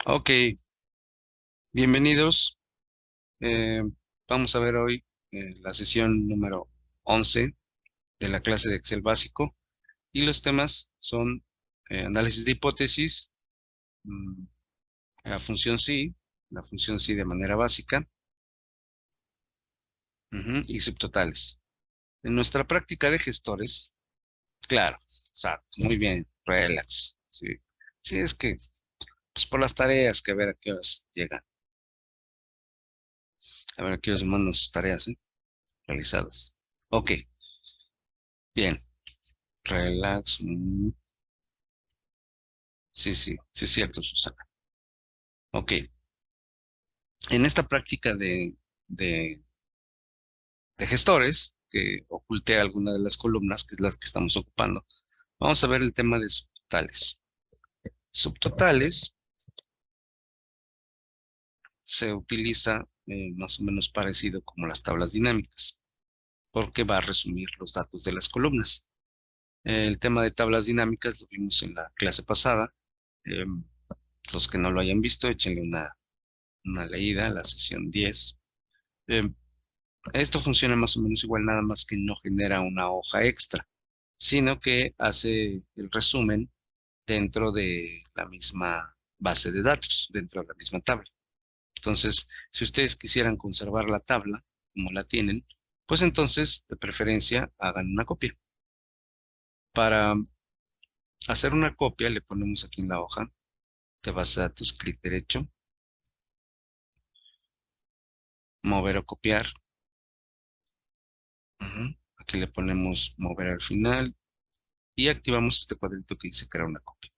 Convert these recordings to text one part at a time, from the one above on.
Ok, bienvenidos. Eh, Vamos a ver hoy la sesión número 11 de la clase de Excel básico y los temas son análisis de hipótesis, mm, la función sí de manera básica, y subtotales. En nuestra práctica de gestores, claro, exacto, muy bien, relax. Sí, sí, es que pues por las tareas, que a ver a qué horas llegan, a ver a qué horas mandan sus tareas, realizadas. Ok, bien. Relax. Sí, sí, sí es cierto, Susana. Ok. En esta práctica de, de gestores, que oculté alguna de las columnas, que es las que estamos ocupando, vamos a ver el tema de subtotales. Subtotales se utiliza más o menos parecido como las tablas dinámicas, porque va a resumir los datos de las columnas. El tema de tablas dinámicas lo vimos en la clase pasada. Em, los que no lo hayan visto, échenle una leída a la sesión 10. Em, Esto funciona más o menos igual, nada más que no genera una hoja extra, sino que hace el resumen dentro de la misma base de datos, dentro de la misma tabla. Entonces, si ustedes quisieran conservar la tabla como la tienen, pues entonces, de preferencia, hagan una copia. Para hacer una copia, le ponemos aquí en la hoja de base de datos, clic derecho, mover o copiar. Aquí le ponemos mover al final y activamos este cuadrito que dice crear una copia.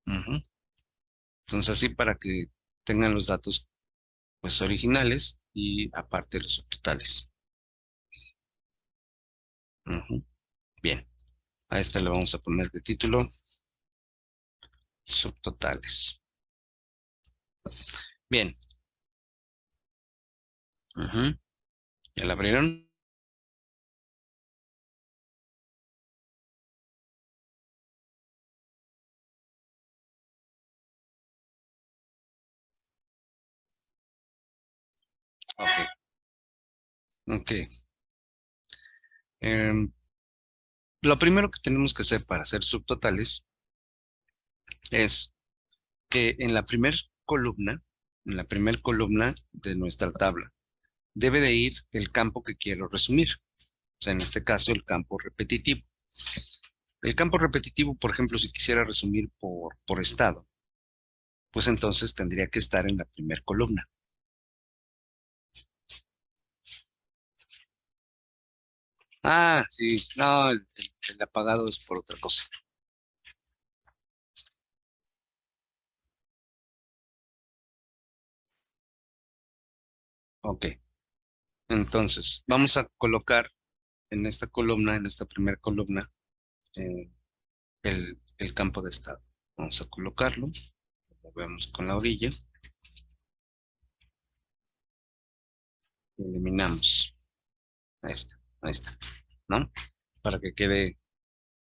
Ujú. Entonces así para que tengan los datos pues originales y aparte los subtotales. Ujú. Bien, a esta le vamos a poner de título subtotales. Bien, ujú. ¿Ya la abrieron? Ok, ok. Em, lo primero que tenemos que hacer para hacer subtotales es que en la primer columna de nuestra tabla, debe de ir el campo que quiero resumir. O sea, en este caso, el campo repetitivo. El campo repetitivo, por ejemplo, si quisiera resumir por estado, pues entonces tendría que estar en la primera columna. Ah, sí, no, el apagado es por otra cosa. Ok, entonces vamos a colocar en esta columna, en esta primera columna, eh, el campo de estado. Vamos a colocarlo, lo vemos con la orilla, y eliminamos. Ahí está, ¿no? Para que quede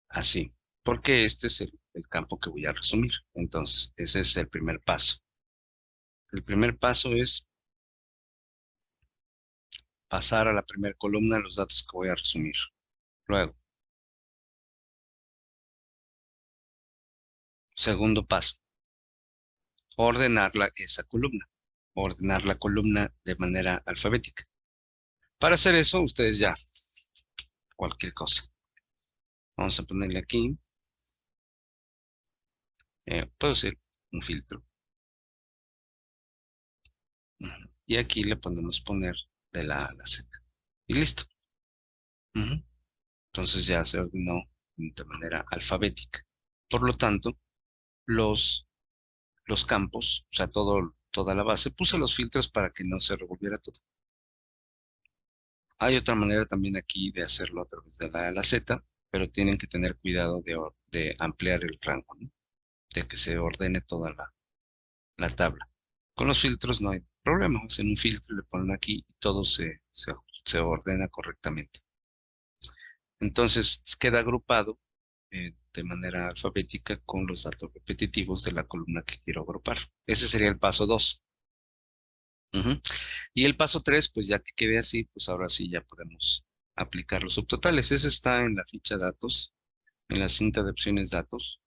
así, porque este es el campo que voy a resumir. Entonces, ese es el primer paso. El primer paso es pasar a la primera columna los datos que voy a resumir. Luego, segundo paso, esa columna, ordenar la columna de manera alfabética. Para hacer eso, ustedes ya, cualquier cosa. Vamos a ponerle aquí, puedo hacer un filtro. Y aquí le podemos poner de la A a la Z. Y listo. Ujú. Entonces ya se ordenó de manera alfabética. Por lo tanto, los, los campos, o sea, toda la base, puse los filtros para que no se revolviera todo. Hay otra manera también aquí de hacerlo a través de la A a la Z, pero tienen que tener cuidado de ampliar el rango, ¿no? De que se ordene toda la tabla. Con los filtros no hay problema, hacen un filtro, le ponen aquí y todo se ordena correctamente. Entonces queda agrupado de manera alfabética con los datos repetitivos de la columna que quiero agrupar. Ese sería el paso 2. Y el paso 3, pues ya que quede así, pues ahora sí ya podemos aplicar los subtotales. Ese está en la ficha datos, en la cinta de opciones datos.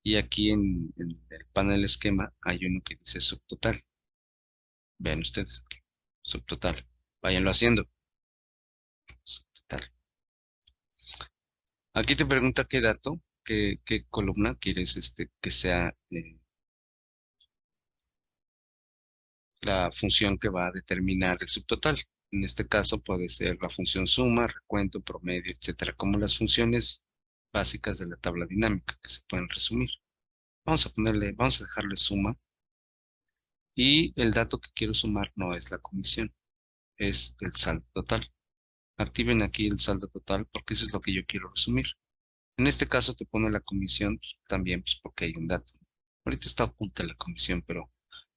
Y aquí en el panel esquema hay uno que dice subtotal. Vean ustedes aquí, subtotal. Váyanlo haciendo. Subtotal. Aquí te pregunta qué dato, qué columna quieres que sea la función que va a determinar el subtotal. En este caso puede ser la función suma, recuento, promedio, etcétera, como las funciones básicas de la tabla dinámica que se pueden resumir. Vamos a dejarle suma y el dato que quiero sumar no es la comisión, es el saldo total. Activen aquí el saldo total porque eso es lo que yo quiero resumir. En este caso te pone la comisión pues, también pues, porque hay un dato. Ahorita está oculta la comisión, pero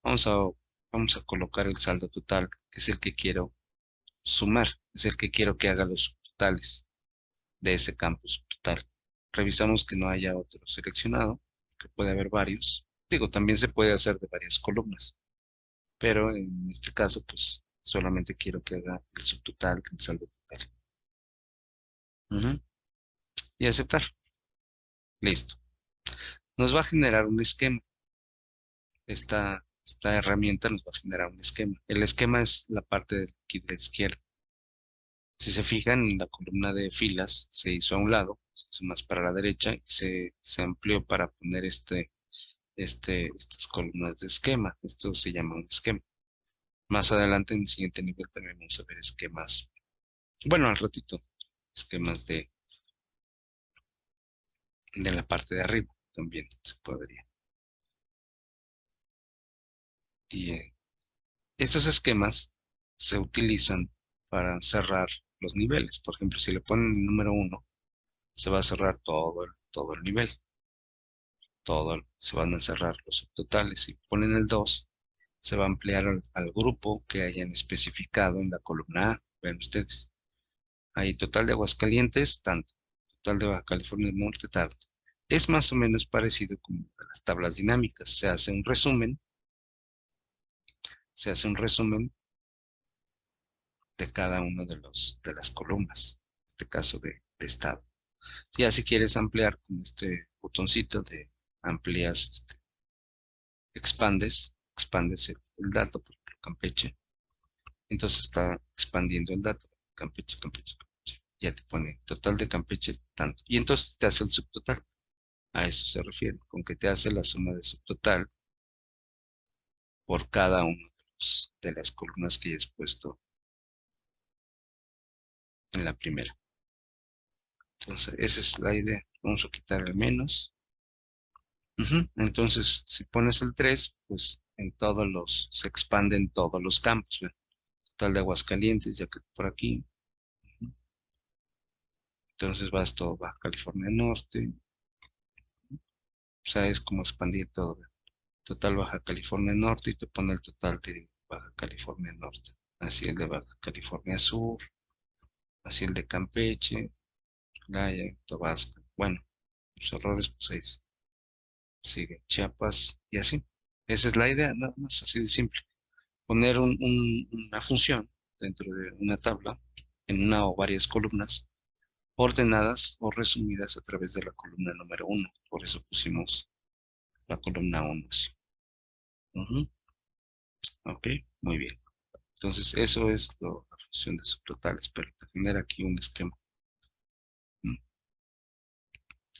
vamos a, vamos a colocar el saldo total, que es el que quiero sumar, es el que quiero que haga los subtotales de ese campo subtotal. Revisamos que no haya otro seleccionado, que puede haber varios. Digo, también se puede hacer de varias columnas, pero en este caso, pues solamente quiero que haga el subtotal, el saldo total. Ujú. Y aceptar. Listo. Nos va a generar un esquema. Esta herramienta nos va a generar un esquema. El esquema es la parte de aquí de la izquierda. Si se fijan, en la columna de filas se hizo a un lado, se hizo más para la derecha y se amplió para poner estas columnas de esquema. Esto se llama un esquema. Más adelante, en el siguiente nivel, también vamos a ver esquemas. Bueno, al ratito, esquemas de la parte de arriba también se podría. Y estos esquemas se utilizan para cerrar los niveles. Por ejemplo, si le ponen el número 1, se va a cerrar todo el nivel. Se van a cerrar los subtotales. Si ponen el 2, se va a ampliar al grupo que hayan especificado en la columna A. Vean ustedes. Hay total de Aguascalientes, tanto. Total de Baja California del Norte, tanto. Es más o menos parecido como a las tablas dinámicas. Se hace un resumen de cada uno de las columnas, en este caso de estado. Ya si quieres ampliar con este botoncito de amplias, expandes el dato, por ejemplo, Campeche, entonces está expandiendo el dato, Campeche, Campeche, Campeche. Ya te pone total de Campeche tanto. Y entonces te hace el subtotal. A eso se refiere, con que te hace la suma de subtotal por cada uno de las columnas que hayas puesto en la primera. Entonces, esa es la idea. Vamos a quitar el menos. Entonces, si pones el 3, pues se expanden todos los campos. ¿Ve? Total de Aguascalientes, ya que por aquí. Ujú. Entonces vas todo Baja California Norte. Sabes cómo expandir todo. ¿Ve? Total Baja California Norte y te pone el total de Baja California Norte. Así el de Baja California Sur, así el de Campeche, Playa, Tabasco. Bueno, los errores, pues ahí sigue Chiapas y así. Esa es la idea, nada más, así de simple. Poner una función dentro de una tabla en una o varias columnas ordenadas o resumidas a través de la columna número 1. Por eso pusimos la columna 1 así. Ujú. Ok, muy bien. Entonces eso es la función de subtotales, pero te genera aquí un esquema mm,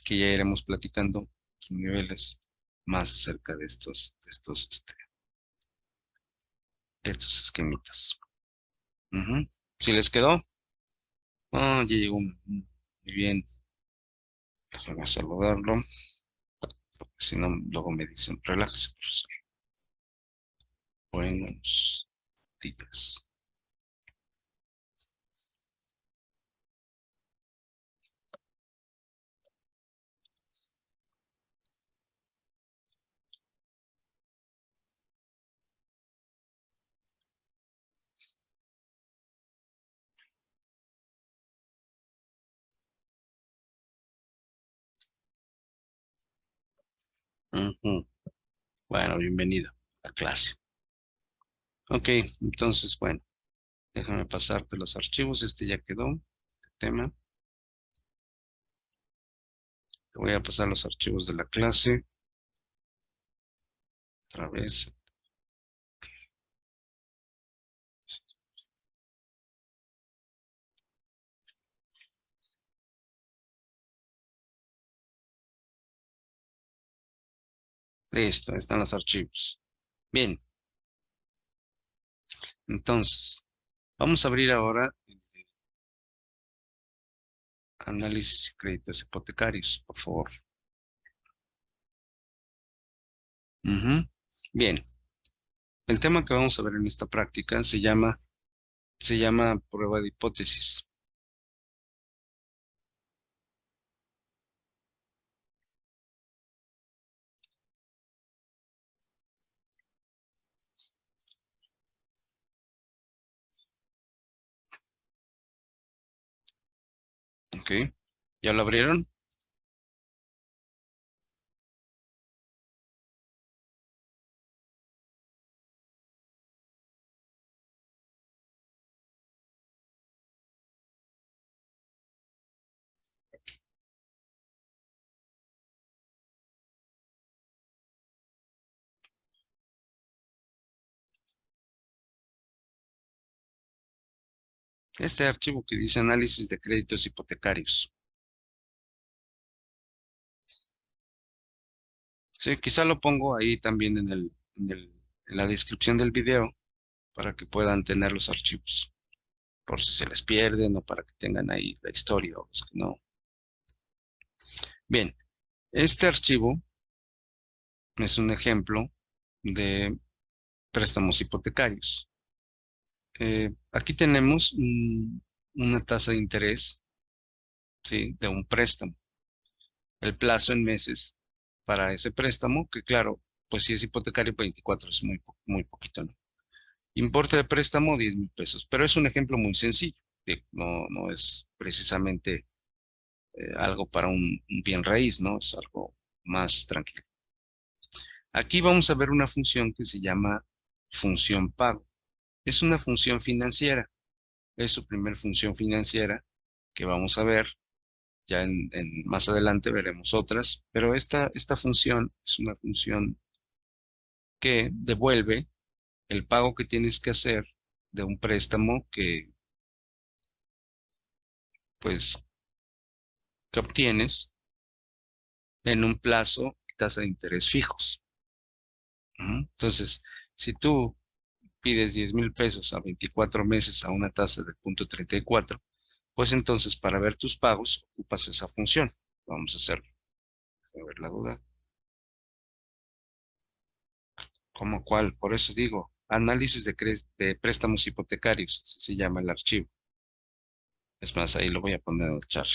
que ya iremos platicando en niveles más acerca de estos esquemitas. Ujú. Si les quedó, ya llegó muy bien. Déjame saludarlo. Si no, luego me dicen, relájese, profesor. Buenos días. Ujú. Bueno, bienvenido a clase. Ok, entonces, bueno, déjame pasarte los archivos. Este ya quedó, este tema. Te voy a pasar los archivos de la clase. Otra vez. Listo, ahí están los archivos. Bien, entonces, vamos a abrir ahora el de análisis de créditos hipotecarios, por favor. Ujú. Bien, el tema que vamos a ver en esta práctica se llama prueba de hipótesis. Ok, ¿ya lo abrieron? Este archivo que dice análisis de créditos hipotecarios. Sí, quizá lo pongo ahí también en la descripción del video para que puedan tener los archivos, por si se les pierden o para que tengan ahí la historia o los que no. Bien, este archivo es un ejemplo de préstamos hipotecarios. Aquí tenemos una tasa de interés, ¿sí? De un préstamo. El plazo en meses para ese préstamo, que claro, pues si es hipotecario, 24 es muy poquito, ¿no? Importe de préstamo, 10,000 pesos, pero es un ejemplo muy sencillo, que no es precisamente algo para un bien raíz, ¿no? Es algo más tranquilo. Aquí vamos a ver una función que se llama función pago. Es una función financiera, es su primer función financiera que vamos a ver. Ya más adelante veremos otras, pero esta función es una función que devuelve el pago que tienes que hacer de un préstamo pues, que obtienes en un plazo y tasa de interés fijos. Ujú. Entonces, si tú pides 10,000 pesos a 24 meses a una tasa de 0,34, pues entonces para ver tus pagos ocupas esa función. Vamos a hacerlo. A ver la duda. ¿Cómo cuál? Por eso digo, análisis de préstamos hipotecarios, así se llama el archivo. Es más, ahí lo voy a poner en el chat.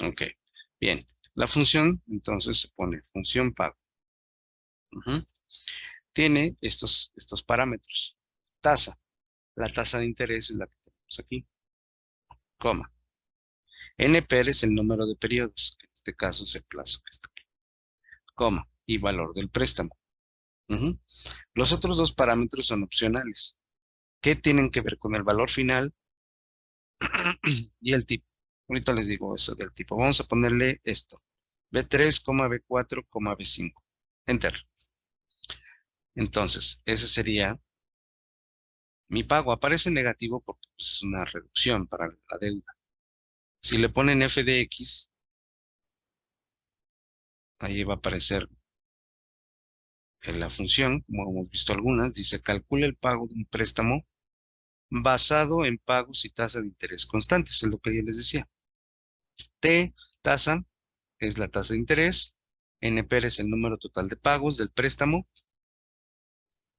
Ok, bien. La función, entonces, se pone función pago. Ujú. Tiene estos parámetros. Tasa. La tasa de interés es la que tenemos aquí. Coma. NPR es el número de periodos, que en este caso es el plazo que está aquí. Coma. Y valor del préstamo. Ujú. Los otros dos parámetros son opcionales. ¿Qué tienen que ver con el valor final y el tipo? Ahorita les digo eso del tipo. Vamos a ponerle esto. B3, B4, B5. Enter. Entonces, ese sería mi pago. Aparece negativo porque pues, es una reducción para la deuda. Si le ponen f de x, ahí va a aparecer en la función, como hemos visto algunas, dice calcula el pago de un préstamo basado en pagos y tasa de interés constantes, es lo que yo les decía. T, tasa, es la tasa de interés. NPR es el número total de pagos del préstamo.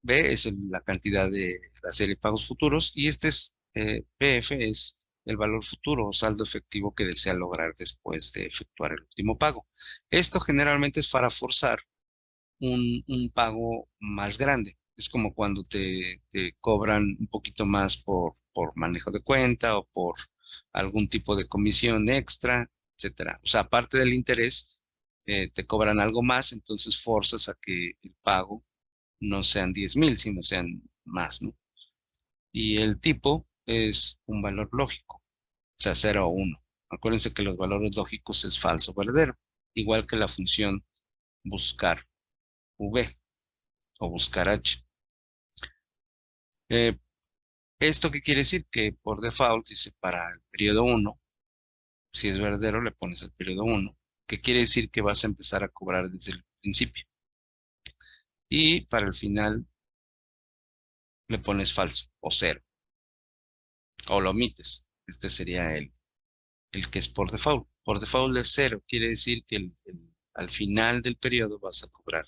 B es la cantidad de la serie de pagos futuros. Y este es PF, es el valor futuro o saldo efectivo que desea lograr después de efectuar el último pago. Esto generalmente es para forzar un pago más grande. Es como cuando te cobran un poquito más por manejo de cuenta o por algún tipo de comisión extra, etcétera. O sea, aparte del interés, te cobran algo más, entonces forzas a que el pago no sean 10,000, sino sean más, ¿no? Y el tipo es un valor lógico, o sea, 0 o 1. Acuérdense que los valores lógicos es falso o verdadero, igual que la función buscar v o buscar h. Eh, ¿Esto qué quiere decir? Que por default dice para el periodo 1, si es verdadero le pones el periodo 1, que quiere decir que vas a empezar a cobrar desde el principio. Y para el final le pones falso o 0, o lo omites. Este sería el que es por default. Por default es 0, quiere decir que al final del periodo vas a cobrar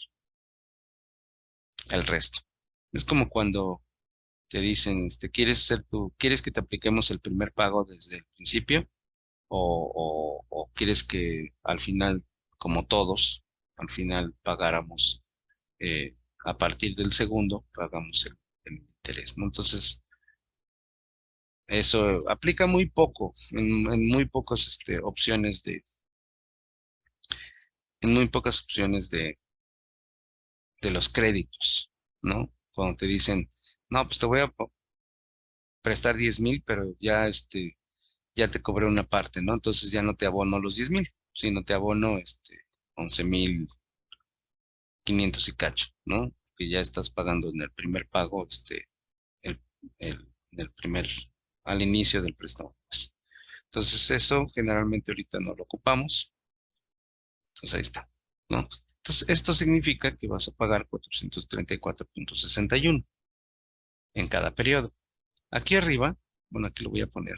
el resto. Es como cuando te dicen, ¿quieres que te apliquemos el primer pago desde el principio? O quieres que al final, como todos, al final pagáramos a partir del segundo, pagamos el interés, ¿no? Entonces, eso aplica muy poco, en muy pocas opciones en muy pocas opciones de los créditos, ¿no? Cuando te dicen, no, pues te voy a prestar 10,000, pero ya ya te cobré una parte, ¿no? Entonces ya no te abono los 10,000, sino te abono 11,500 y cacho, ¿no? Que ya estás pagando en el primer pago, el, en el primer, al inicio del préstamo, pues. Entonces eso generalmente ahorita no lo ocupamos, entonces ahí está, ¿no? Entonces esto significa que vas a pagar 434,61 en cada periodo. Aquí arriba, bueno, aquí lo voy a poner.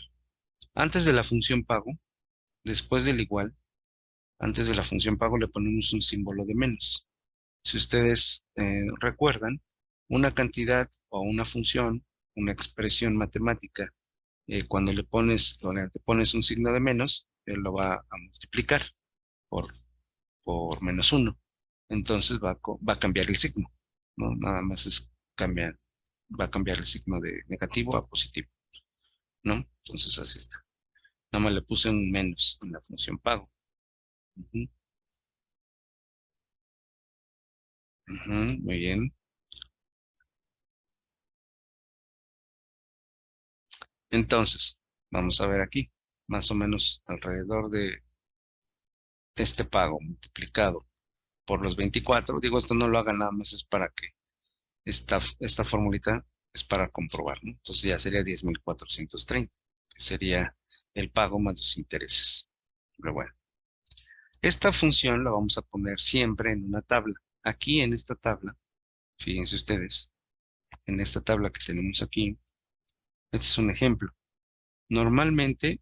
Antes de la función pago, después del igual, antes de la función pago le ponemos un símbolo de menos. Si ustedes recuerdan, una cantidad o una función, una expresión matemática, cuando le pones un signo de menos, él lo va a multiplicar por, por -1. Entonces va a cambiar el signo, ¿no? Nada más va a cambiar el signo de negativo a positivo, ¿no? Entonces así está. Nada más le puse un menos en la función pago. Ujú, ujú, muy bien. Entonces, vamos a ver aquí, más o menos alrededor de este pago multiplicado por los 24. Digo, esto no lo haga nada más, es para que esta formulita es para comprobar, ¿no? Entonces ya sería 10,430, que sería el pago más los intereses. Pero bueno, esta función la vamos a poner siempre en una tabla. Aquí en esta tabla, fíjense ustedes, en esta tabla que tenemos aquí, este es un ejemplo. Normalmente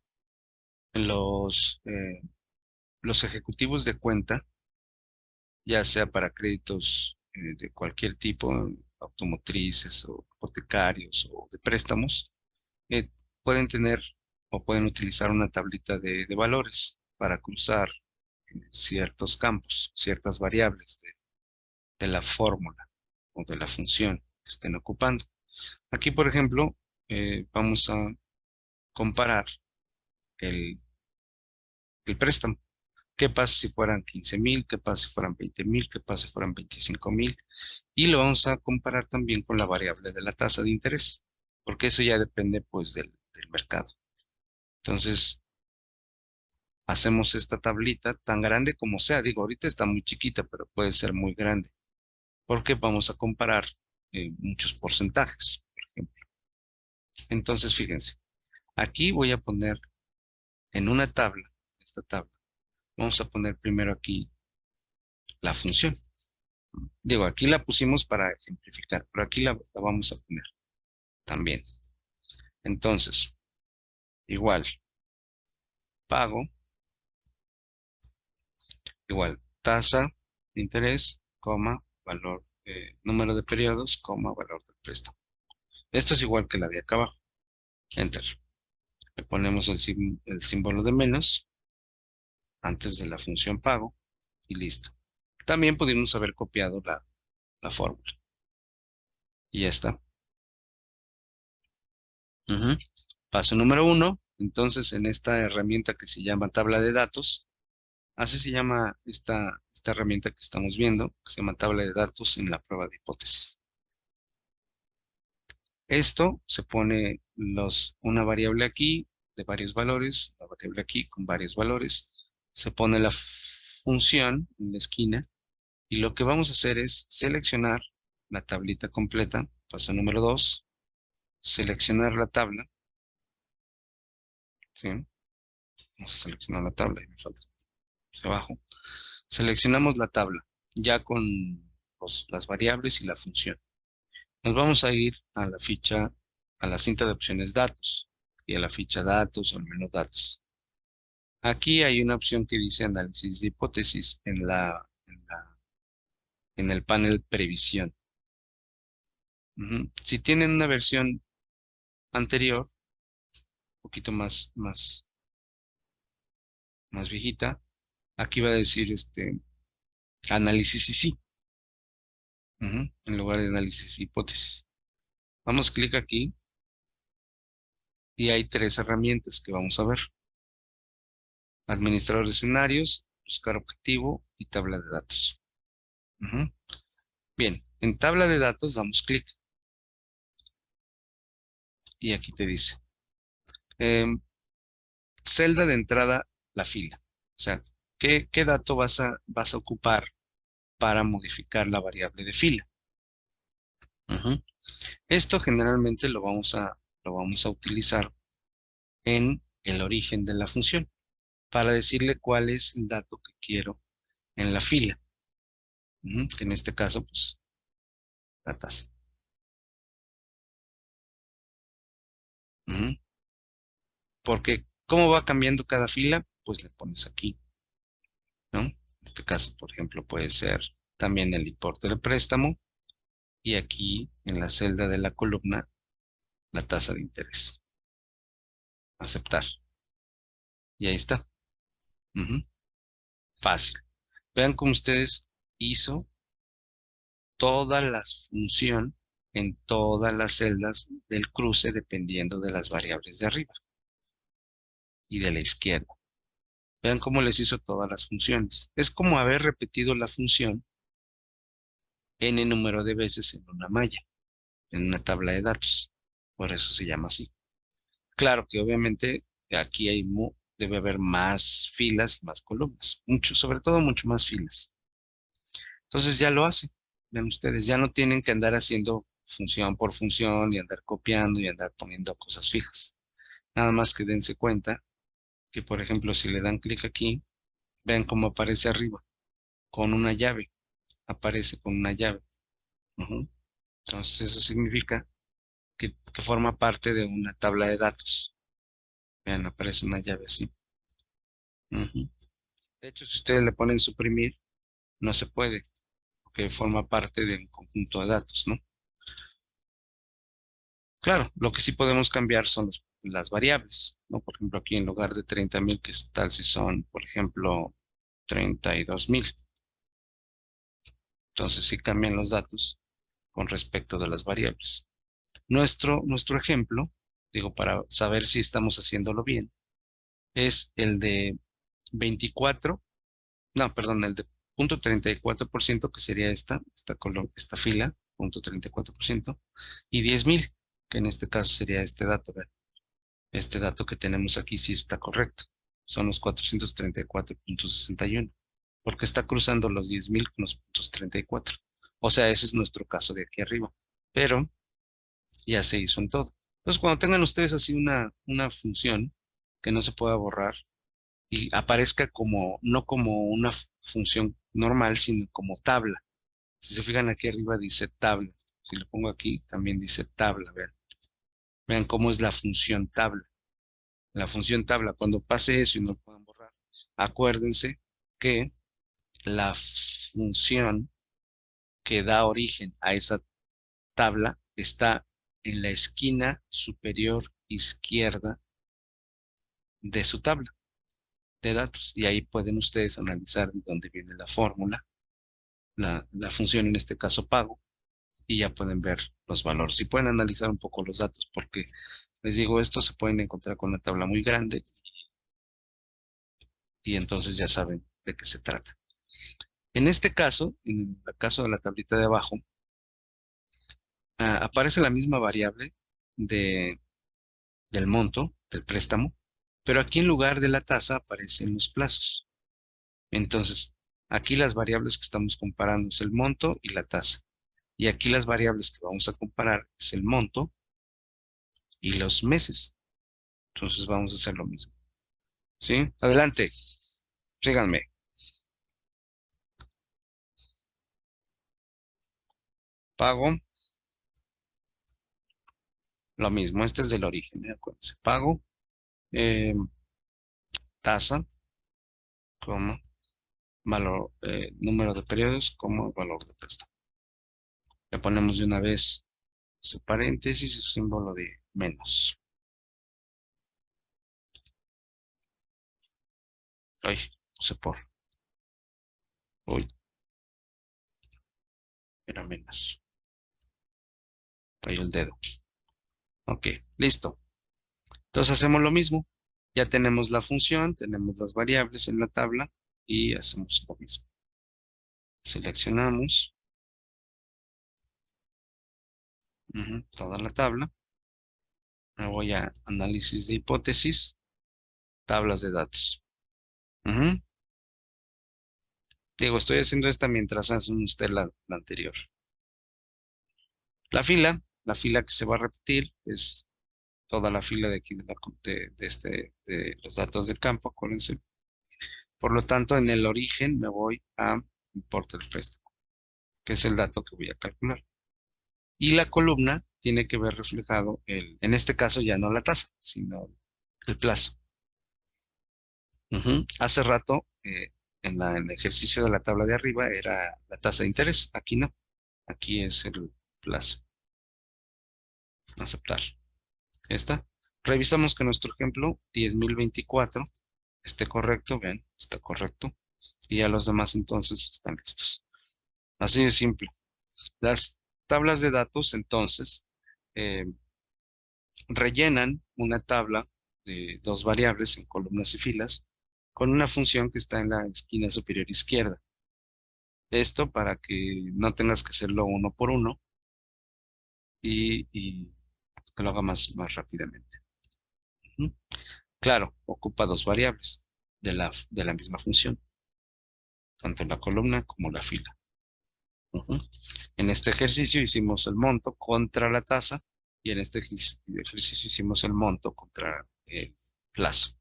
los ejecutivos de cuenta, ya sea para créditos de cualquier tipo, automotrices o hipotecarios o de préstamos, eh, pueden tener o pueden utilizar una tablita de valores para cruzar ciertos campos, ciertas variables de la fórmula o de la función que estén ocupando. Aquí, por ejemplo, vamos a comparar el, el préstamo. ¿Qué pasa si fueran 15,000? ¿Qué pasa si fueran 20,000? ¿Qué pasa si fueran 25,000? Y lo vamos a comparar también con la variable de la tasa de interés, porque eso ya depende pues del mercado. Entonces, hacemos esta tablita tan grande como sea. Digo, ahorita está muy chiquita, pero puede ser muy grande, porque vamos a comparar muchos porcentajes, por ejemplo. Entonces, fíjense, aquí voy a poner en una tabla, esta tabla, vamos a poner primero aquí la función. Digo, aquí la pusimos para ejemplificar, pero aquí la vamos a poner también. Entonces, igual, pago, igual, tasa de interés, coma, valor, número de periodos, coma, valor del préstamo. Esto es igual que la de acá abajo. Enter. Le ponemos el símbolo de menos antes de la función pago y listo. También pudimos haber copiado la fórmula. Y ya está. Ujú. Paso número 1. Entonces, en esta herramienta que se llama tabla de datos, así se llama esta herramienta que estamos viendo, que se llama tabla de datos en la prueba de hipótesis. Esto se pone una variable aquí de varios valores, la variable aquí con varios valores, se pone la función en la esquina y lo que vamos a hacer es seleccionar la tablita completa, paso número 2, seleccionar la tabla, ¿sí? Vamos a seleccionar la tabla y me falta hacia abajo. Seleccionamos la tabla ya con las variables y la función. Nos vamos a ir a la ficha, a la cinta de opciones datos y a la ficha datos o al menú datos. Aquí hay una opción que dice análisis de hipótesis en el panel previsión. Si tienen una versión anterior, un poquito más viejita, aquí va a decir análisis y sí, en lugar de análisis y hipótesis. Damos clic aquí y hay tres herramientas que vamos a ver. Administrador de escenarios, buscar objetivo y tabla de datos. Ujú. Bien, en tabla de datos damos clic y aquí te dice, em, celda de entrada, la fila. O sea, ¿qué dato vas a ocupar para modificar la variable de fila? Ujú. Esto generalmente lo vamos a utilizar en el origen de la función para decirle cuál es el dato que quiero en la fila. Que en este caso, pues, la tasa. Ujú. Porque, ¿cómo va cambiando cada fila? Pues le pones aquí, ¿no? En este caso, por ejemplo, puede ser también el importe del préstamo y aquí en la celda de la columna la tasa de interés. Aceptar. Y ahí está. Ujú. Fácil. Vean cómo ustedes hizo toda la función en todas las celdas del cruce dependiendo de las variables de arriba y de la izquierda. Vean cómo les hizo todas las funciones. Es como haber repetido la función n número de veces en una malla, en una tabla de datos. Por eso se llama así. Claro que obviamente aquí debe haber más filas, más columnas, mucho, sobre todo mucho más filas. Entonces ya lo hace. Ven ustedes, ya no tienen que andar haciendo función por función y andar copiando y andar poniendo cosas fijas. Nada más que dense cuenta que, por ejemplo, si le dan clic aquí, vean cómo aparece arriba, con una llave. Aparece con una llave. Ujú. Entonces eso significa que forma parte de una tabla de datos. Vean, aparece una llave así. Ujú. De hecho, si ustedes le ponen suprimir, no se puede, porque forma parte de un conjunto de datos, ¿no? Claro, lo que sí podemos cambiar son las variables, ¿no? Por ejemplo, aquí en lugar de 30,000, ¿qué tal si son, por ejemplo, 32,000? Entonces sí cambian los datos con respecto de las variables. Nuestro ejemplo, digo, para saber si estamos haciéndolo bien, es el de 24, no, perdón, el de 0,34%, que sería esta fila, 0,34%, y 10,000, que en este caso sería este dato. ¿Ver? Este dato que tenemos aquí sí está correcto. Son los 434,61, porque está cruzando los 10,000 con los puntos 34. O sea, ese es nuestro caso de aquí arriba. Pero ya se hizo en todo. Entonces, cuando tengan ustedes así una función que no se pueda borrar y aparezca no como una función normal, sino como tabla. Si se fijan aquí arriba dice tabla. Si lo pongo aquí, también dice tabla. Vean cómo es la función tabla. La función tabla, cuando pase eso y no lo puedan borrar, acuérdense que la función que da origen a esa tabla está en la esquina superior izquierda de su tabla de datos. Y ahí pueden ustedes analizar de dónde viene la fórmula, la función en este caso pago, y ya pueden ver los valores y pueden analizar un poco los datos porque les digo, estos se pueden encontrar con una tabla muy grande y entonces ya saben de qué se trata. En este caso, en el caso de la tablita de abajo, aparece la misma variable de, del monto del préstamo, pero aquí en lugar de la tasa aparecen los plazos. Entonces, aquí las variables que estamos comparando es el monto y la tasa. Y aquí las variables que vamos a comparar es el monto y los meses. Entonces vamos a hacer lo mismo. ¿Sí? Adelante, síganme. Pago, lo mismo. Este es del origen, acuérdense. Pago, eh, tasa, coma, valor, número de periodos, como valor de préstamo. Le ponemos de una vez su paréntesis y su símbolo de menos. Ay, puse por. Uy, era menos. Ahí el dedo. Ok, listo. Entonces hacemos lo mismo. Ya tenemos la función, tenemos las variables en la tabla y hacemos lo mismo. Seleccionamos toda la tabla. Me voy a análisis de hipótesis, tablas de datos. Ujú. Digo, estoy haciendo esta mientras hace usted la anterior. La fila que se va a repetir es toda la fila de aquí de los datos del campo, acuérdense. Por lo tanto, en el origen me voy a importe del préstamo, que es el dato que voy a calcular. Y la columna tiene que ver reflejado en este caso ya no la tasa, sino el plazo. Hace rato, en el ejercicio de la tabla de arriba era la tasa de interés, aquí no, aquí es el plazo. Aceptar. ¿Está? Revisamos que nuestro ejemplo 10.024 esté correcto, vean, está correcto. Y ya los demás entonces están listos. Así de simple. Las tablas de datos entonces eh, rellenan una tabla de dos variables en columnas y filas con una función que está en la esquina superior izquierda. Esto para que no tengas que hacerlo uno por uno y que lo haga más rápidamente. Ujú. Claro, ocupa dos variables de la misma función, tanto la columna como la fila. Ujú. En este ejercicio hicimos el monto contra la tasa y en este ejercicio hicimos el monto contra el plazo.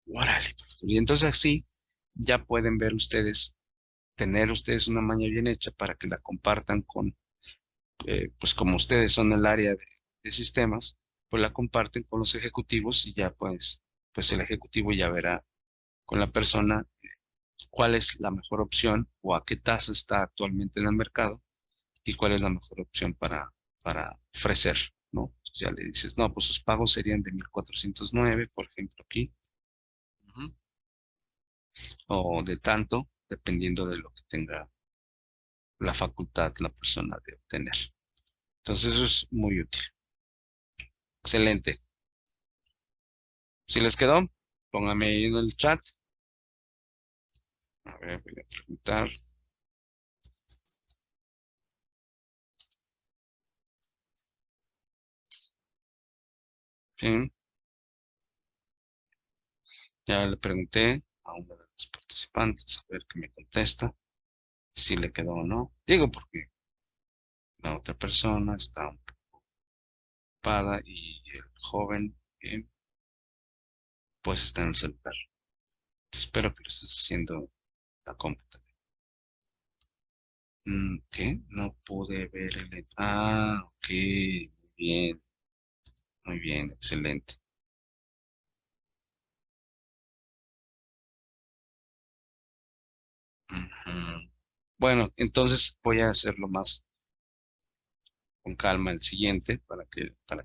Órale. Y entonces así ya pueden ver ustedes, tener ustedes una maña bien hecha para que la compartan con, pues como ustedes son el área de sistemas, pues la comparten con los ejecutivos y ya pues el ejecutivo ya verá con la persona cuál es la mejor opción o a qué tasa está actualmente en el mercado y cuál es la mejor opción para ofrecer, ¿no? Entonces ya le dices, no, pues sus pagos serían de 1.409 por ejemplo, aquí, ujú, o de tanto, dependiendo de lo que tenga la facultad la persona de obtener. Entonces eso es muy útil. Excelente. Si les quedó, póngame ahí en el chat. A ver, voy a preguntar. Bien, ya le pregunté a uno de los participantes a ver qué me contesta, si le quedó o no. Digo porque la otra persona está ocupada y el joven pues está en el celular. Espero que lo estés haciendo la computadora. ¿Qué? No pude ver el... Ah, ok. Muy bien, excelente. Ujú. Bueno, entonces voy a hacerlo más con calma el siguiente para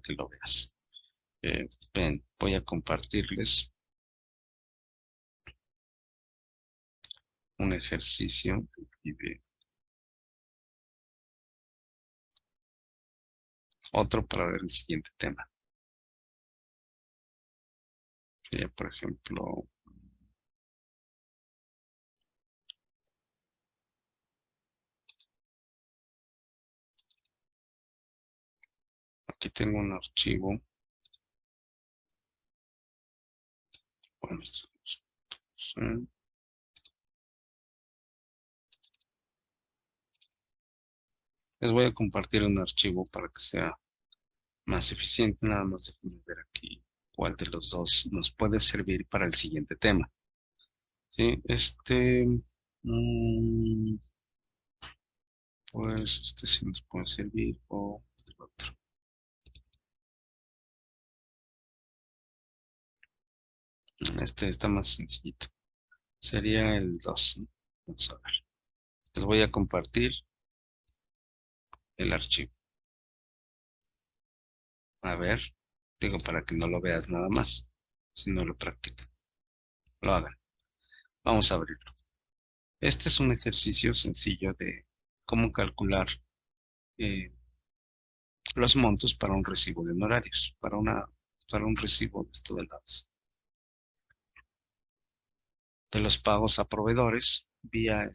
que lo veas. Ven, voy a compartirles un ejercicio de otro para ver el siguiente tema. Por ejemplo, aquí tengo un archivo. Bueno, les voy a compartir un archivo para que sea más eficiente. Nada más déjenme ver aquí cuál de los dos nos puede servir para el siguiente tema. Sí, mm, pues este sí nos puede servir o el otro. Este está más sencillito. Sería el 2, ¿no? Vamos a ver. Les voy a compartir el archivo. A ver, digo para que no lo veas nada más, si no lo practican. Lo hagan. Vamos a abrirlo. Este es un ejercicio sencillo de cómo calcular eh, los montos para un recibo de honorarios, para un recibo de esto de los pagos a proveedores vía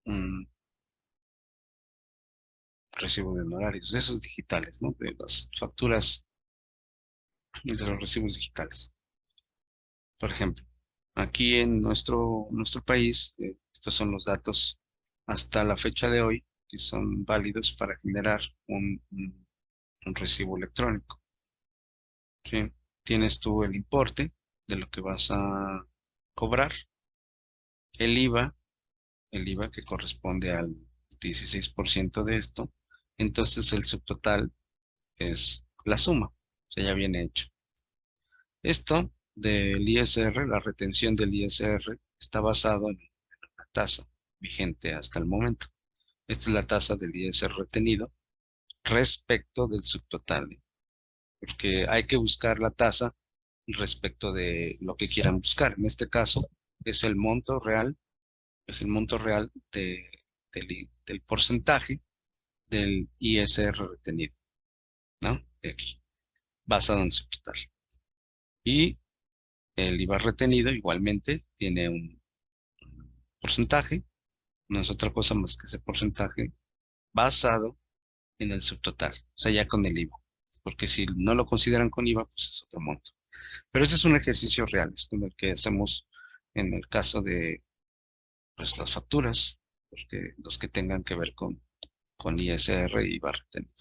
un recibo de honorarios, de esos digitales, ¿no? De las facturas de los recibos digitales. Por ejemplo, aquí en nuestro país, estos son los datos hasta la fecha de hoy que son válidos para generar un recibo electrónico. ¿Sí? Tienes tú el importe de lo que vas a cobrar, el IVA, el IVA que corresponde al 16% de esto, entonces el subtotal es la suma, o sea, ya viene hecho. Esto del ISR, la retención del ISR, está basado en la tasa vigente hasta el momento. Esta es la tasa del ISR retenido respecto del subtotal, ¿eh? Porque hay que buscar la tasa respecto de lo que quieran buscar. En este caso, es el monto real, es el monto real del porcentaje del ISR retenido, ¿no? De aquí, basado en subtotal. Y el IVA retenido igualmente tiene un porcentaje, no es otra cosa más que ese porcentaje basado en el subtotal, o sea, ya con el IVA, porque si no lo consideran con IVA, pues es otro monto. Pero este es un ejercicio real, es con el que hacemos en el caso de pues, las facturas, los que tengan que ver con ISR y IVA retenido.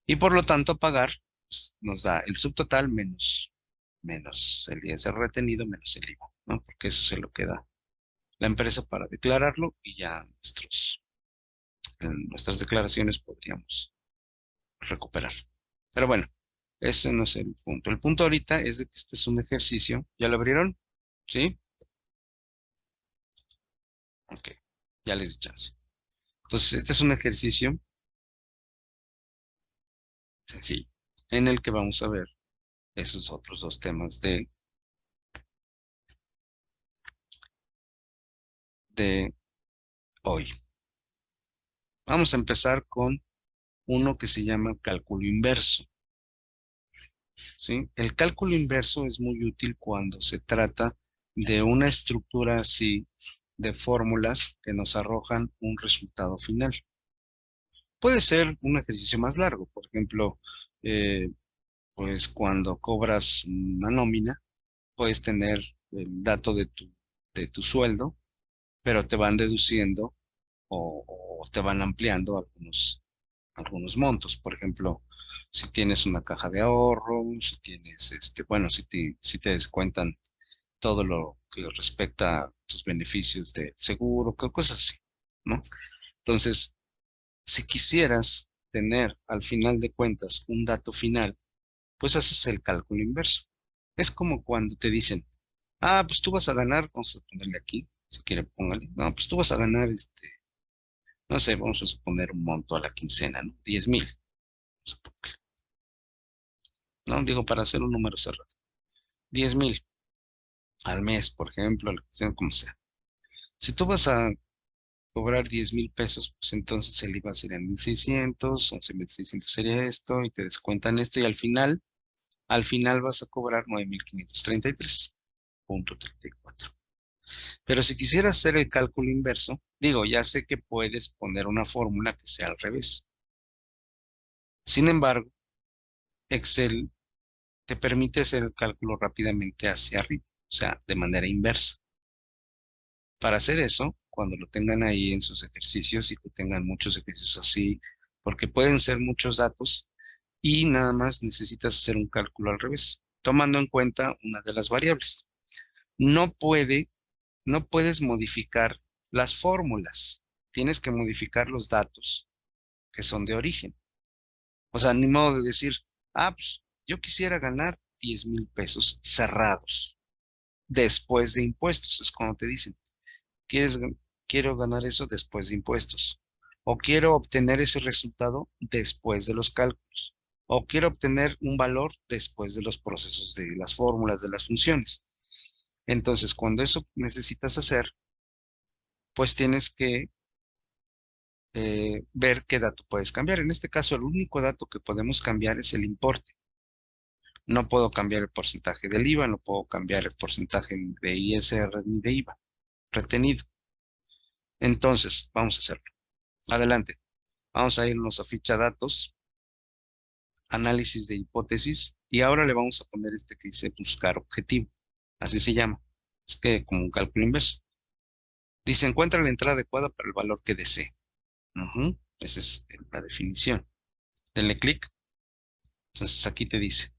Y por lo tanto, pagar pues, nos da el subtotal menos el ISR retenido menos el IVA, ¿no? Porque eso se lo queda la empresa para declararlo y ya en nuestras declaraciones podríamos recuperar. Pero bueno, ese no es el punto. El punto ahorita es de que este es un ejercicio. ¿Ya lo abrieron? ¿Sí? Ok, ya les di chance. Entonces, este es un ejercicio sencillo en el que vamos a ver esos otros dos temas de hoy. Vamos a empezar con uno que se llama cálculo inverso. ¿Sí? El cálculo inverso es muy útil cuando se trata de una estructura así de fórmulas que nos arrojan un resultado final. Puede ser un ejercicio más largo, por ejemplo, eh, pues cuando cobras una nómina, puedes tener el dato de tu sueldo, pero te van deduciendo o te van ampliando algunos montos. Por ejemplo, si tienes una caja de ahorro, si tienes, bueno, si te descuentan todo lo que respecta a tus beneficios de seguro, cosas así, ¿no? Entonces, si quisieras tener al final de cuentas un dato final, pues haces el cálculo inverso. Es como cuando te dicen, ah, pues tú vas a ganar, vamos a ponerle aquí, si quiere póngale, no, pues tú vas a ganar, no sé, vamos a suponer un monto a la quincena, ¿no? 10,000, ¿no? Digo, para hacer un número cerrado. 10,000 al mes, por ejemplo, lo que sea, como sea. Si tú vas a cobrar 10,000 pesos, pues entonces el IVA sería 1,600, 11,600 sería esto, y te descuentan esto, y al final vas a cobrar 9,533,34. Pero si quisieras hacer el cálculo inverso, digo, ya sé que puedes poner una fórmula que sea al revés. Sin embargo, Excel te permite hacer el cálculo rápidamente hacia arriba, o sea, de manera inversa. Para hacer eso, cuando lo tengan ahí en sus ejercicios y que tengan muchos ejercicios así, porque pueden ser muchos datos y nada más necesitas hacer un cálculo al revés, tomando en cuenta una de las variables. No puede, no puedes modificar las fórmulas, tienes que modificar los datos que son de origen. O sea, ni modo de decir, pues yo quisiera ganar 10,000 pesos cerrados después de impuestos. Es como te dicen, ¿quieres, quiero ganar eso después de impuestos? O quiero obtener ese resultado después de los cálculos. O quiero obtener un valor después de los procesos de las fórmulas, de las funciones. Entonces, cuando eso necesitas hacer, pues tienes que ver qué dato puedes cambiar. En este caso, el único dato que podemos cambiar es el importe. No puedo cambiar el porcentaje del IVA, no puedo cambiar el porcentaje de ISR ni de IVA retenido. Entonces, vamos a hacerlo. Adelante. Vamos a irnos a ficha datos, análisis de hipótesis, y ahora le vamos a poner este que dice buscar objetivo. Así se llama. Es que como un cálculo inverso. Dice, encuentra la entrada adecuada para el valor que desee. Esa es la definición. Denle clic. Entonces aquí te dice,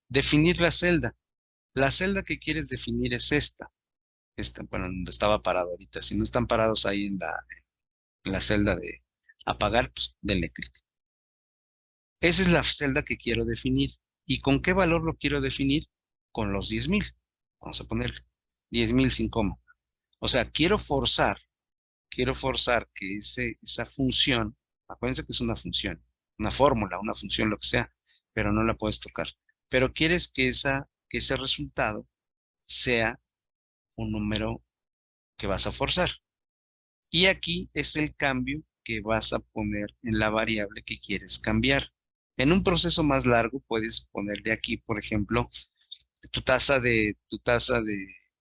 definir la celda. La celda que quieres definir es esta. Bueno, donde estaba parado ahorita. Si no están parados ahí en la celda de apagar, pues denle clic. Esa es la celda que quiero definir. ¿Y con qué valor lo quiero definir? Con los 10,000. Vamos a ponerle 10,000 sin coma. O sea, quiero forzar que esa función, acuérdense que es una función, una fórmula, una función, lo que sea, pero no la puedes tocar. Pero quieres que ese resultado sea un número que vas a forzar. Y aquí es el cambio que vas a poner en la variable que quieres cambiar. En un proceso más largo puedes ponerle aquí, por ejemplo,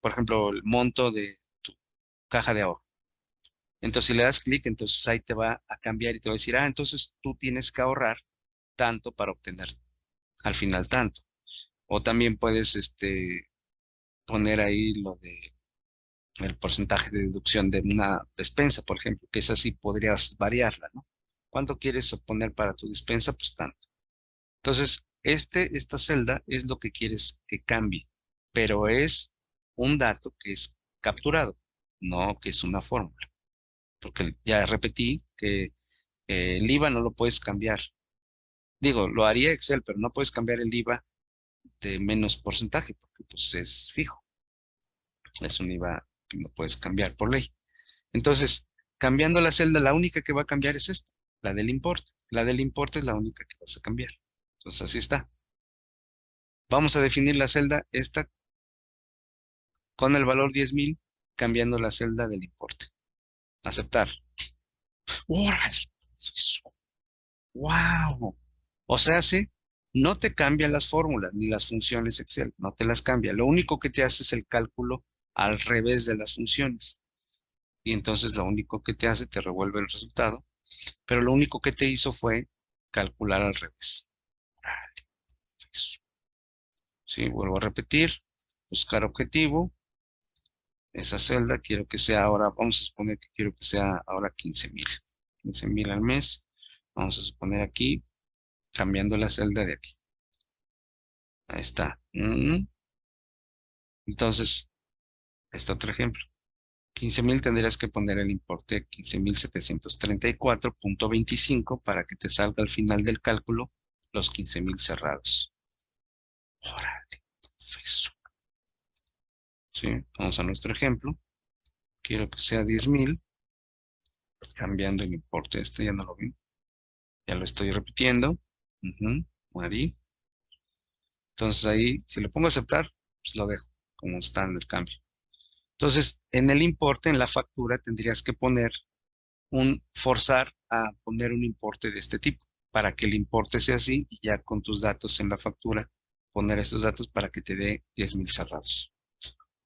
por ejemplo, el monto de tu caja de ahorro. Entonces, si le das clic, entonces ahí te va a cambiar y te va a decir, entonces tú tienes que ahorrar tanto para obtener al final tanto. O también puedes poner ahí lo de el porcentaje de deducción de una despensa, por ejemplo, que esa sí podrías variarla, ¿no? ¿Cuánto quieres poner para tu despensa? Pues tanto. Entonces, esta celda es lo que quieres que cambie, pero es un dato que es capturado, no que es una fórmula, porque ya repetí que el IVA no lo puedes cambiar. Digo, lo haría Excel, pero no puedes cambiar el IVA de menos porcentaje, porque pues es fijo, es un IVA que no puedes cambiar por ley. Entonces, cambiando la celda, la única que va a cambiar es esta, la del importe. La del importe es la única que vas a cambiar. Entonces, así está. Vamos a definir la celda esta con el valor 10,000, cambiando la celda del importe. Aceptar. ¡Órale! ¡Wow! O sea, sí, no te cambian las fórmulas ni las funciones Excel, no te las cambia. Lo único que te hace es el cálculo al revés de las funciones. Y entonces lo único que te hace, te revuelve el resultado, pero lo único que te hizo fue calcular al revés. Órale, eso. Sí, vuelvo a repetir, buscar objetivo. Esa celda quiero que sea ahora, vamos a suponer que quiero que sea ahora 15,000. 15,000 al mes. Vamos a suponer aquí, cambiando la celda de aquí. Ahí está. Entonces, este otro ejemplo. 15,000 tendrías que poner el importe 15,734,25 para que te salga al final del cálculo los 15,000 cerrados. Órale, eso. ¿Sí? Vamos a nuestro ejemplo. Quiero que sea 10,000, cambiando el importe. Ya no lo vi. Ya lo estoy repitiendo. Ahí. Entonces ahí, si le pongo a aceptar, pues lo dejo como está en el cambio. Entonces, en el importe, en la factura, tendrías que poner forzar a poner un importe de este tipo, para que el importe sea así y ya con tus datos en la factura, poner estos datos para que te dé 10,000 cerrados.